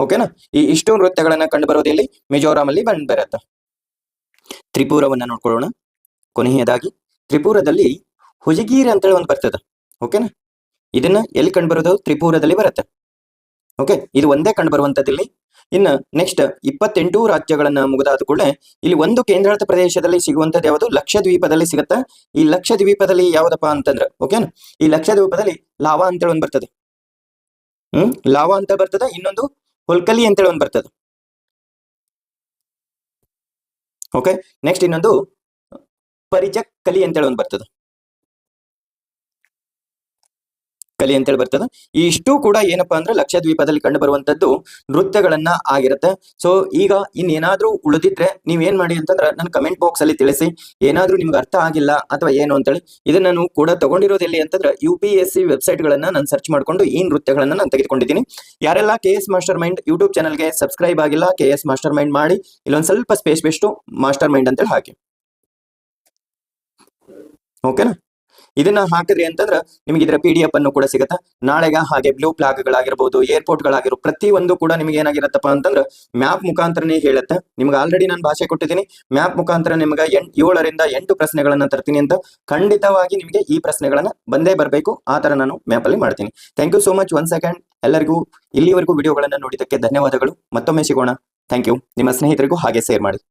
ಓಕೆನಾ? ಈ ಇಷ್ಟು ನೃತ್ಯಗಳನ್ನ ಕಂಡು ಬರೋದು ಇಲ್ಲಿ ಮಿಜೋರಾಮ್ ಅಲ್ಲಿ ಬಂದ್ ಬರುತ್ತೆ. ತ್ರಿಪುರವನ್ನ ನೋಡ್ಕೊಳ್ಳೋಣ. ಕೊನೆಯದಾಗಿ ತ್ರಿಪುರದಲ್ಲಿ ಹುಜಗೀರ್ ಅಂತೇಳಿ ಒಂದು ಬರ್ತದ. ಓಕೆನಾ? ಇದನ್ನ ಎಲ್ಲಿ ಕಂಡು ಬರೋದು? ತ್ರಿಪುರದಲ್ಲಿ ಬರುತ್ತೆ. ಓಕೆ, ಇದು ಒಂದೇ ಕಂಡು ಬರುವಂತದ್ದು ಇಲ್ಲಿ. ಇನ್ನು ನೆಕ್ಸ್ಟ್ 28 ರಾಜ್ಯಗಳನ್ನ ಮುಗಿದಾದ ಕೂಡಲೇ ಇಲ್ಲಿ ಒಂದು ಕೇಂದ್ರಾಡಳಿತ ಪ್ರದೇಶದಲ್ಲಿ ಸಿಗುವಂತದ್ದು ಯಾವುದು? ಲಕ್ಷದ್ವೀಪದಲ್ಲಿ ಸಿಗುತ್ತಾ. ಈ ಲಕ್ಷದ್ವೀಪದಲ್ಲಿ ಯಾವ್ದಪ್ಪ ಅಂತಂದ್ರೆ ಓಕೆನಾ, ಈ ಲಕ್ಷದ್ವೀಪದಲ್ಲಿ ಲಾವಾ ಅಂತೇಳಿ ಒಂದು ಬರ್ತದೆ. ಲಾವಾ ಅಂತ ಬರ್ತದ. ಇನ್ನೊಂದು ಹೊಲ್ಕಲಿ ಅಂತೇಳಿ ಒಂದು ಬರ್ತದೆ. ಓಕೆ, ನೆಕ್ಸ್ಟ್ ಇನ್ನೊಂದು ಪರಿಜಕ್ ಕಲಿ ಅಂತೇಳಿ ಒಂದು ಬರ್ತದೆ. ಕಲಿ ಅಂತೇಳಿ ಬರ್ತದೆ. ಇಷ್ಟು ಕೂಡ ಏನಪ್ಪಾ ಅಂದ್ರೆ ಲಕ್ಷದ್ವೀಪದಲ್ಲಿ ಕಂಡು ಬರುವಂತದ್ದು ನೃತ್ಯಗಳನ್ನ ಆಗಿರುತ್ತೆ. ಸೊ ಈಗ ಇನ್ನೇನಾದ್ರೂ ಉಳಿದಿದ್ರೆ ನೀವ್ ಏನ್ ಮಾಡಿ ಅಂತಂದ್ರೆ ನನ್ನ ಕಮೆಂಟ್ ಬಾಕ್ಸ್ ಅಲ್ಲಿ ತಿಳಿಸಿ. ಏನಾದ್ರೂ ನಿಮ್ಗೆ ಅರ್ಥ ಆಗಿಲ್ಲ ಅಥವಾ ಏನು ಅಂತೇಳಿ. ಇದನ್ನ ನಾನು ಕೂಡ ತಗೊಂಡಿರೋದು ಎಲ್ಲಿ ಅಂತಂದ್ರೆ UPSC ವೆಬ್ಸೈಟ್ ಗಳನ್ನ ನಾನು ಸರ್ಚ್ ಮಾಡ್ಕೊಂಡು ಈ ನೃತ್ಯಗಳನ್ನ ನಾನು ತೆಗೆದುಕೊಂಡಿದ್ದೀನಿ. ಯಾರೆಲ್ಲ KS ಮಾಸ್ಟರ್ ಮೈಂಡ್ ಯೂಟ್ಯೂಬ್ ಚಾನಲ್ಗೆ ಸಬ್ಸ್ಕ್ರೈಬ್ ಆಗಿಲ್ಲ, KS ಮಾಸ್ಟರ್ ಮೈಂಡ್ ಮಾಡಿ, ಇಲ್ಲೊಂದ್ ಸ್ವಲ್ಪ ಸ್ಪೇಸ್ ಬೆಸ್ಟ್ ಮಾಸ್ಟರ್ ಮೈಂಡ್ ಅಂತೇಳಿ ಹಾಕಿ. ಓಕೆನಾ? ಇದನ್ನ ಹಾಕಿದ್ರಿ ಅಂತಂದ್ರೆ ನಿಮಗೆ ಇದರ PDF ಅನ್ನು ಕೂಡ ಸಿಗುತ್ತೆ. ನಾಳೆಗ ಹಾಗೆ ಬ್ಲೂ ಫ್ಲಾಗ್ ಗಳಾಗಿರ್ಬೋದು, ಏರ್ಪೋರ್ಟ್ ಗಳಾಗಿರೋ ಪ್ರತಿ ಒಂದು ಕೂಡ ನಿಮ್ಗೆ ಏನಾಗಿರತ್ತಪ್ಪ ಅಂತಂದ್ರೆ ಮ್ಯಾಪ್ ಮುಖಾಂತರನೇ ಹೇಳುತ್ತೆ. ನಿಮ್ಗೆ ಆಲ್ರೆಡಿ ನಾನು ಭಾಷೆ ಕೊಟ್ಟಿದ್ದೀನಿ. ಮ್ಯಾಪ್ ಮುಖಾಂತರ ನಿಮ್ಗೆ 7 ರಿಂದ 8 ಪ್ರಶ್ನೆಗಳನ್ನ ತರ್ತೀನಿ ಅಂತ. ಖಂಡಿತವಾಗಿ ನಿಮಗೆ ಈ ಪ್ರಶ್ನೆಗಳನ್ನ ಬಂದೇ ಬರಬೇಕು. ಆ ತರ ನಾನು ಮ್ಯಾಪ್ ಅಲ್ಲಿ ಮಾಡ್ತೀನಿ. Thank you so much. 1 second. ಎಲ್ಲರಿಗೂ ಇಲ್ಲಿವರೆಗೂ ವಿಡಿಯೋಗಳನ್ನ ನೋಡಿದ್ದಕ್ಕೆ ಧನ್ಯವಾದಗಳು. ಮತ್ತೊಮ್ಮೆ ಸಿಗೋಣ. Thank you. ನಿಮ್ಮ ಸ್ನೇಹಿತರಿಗೂ ಹಾಗೆ ಶೇರ್ ಮಾಡಿ.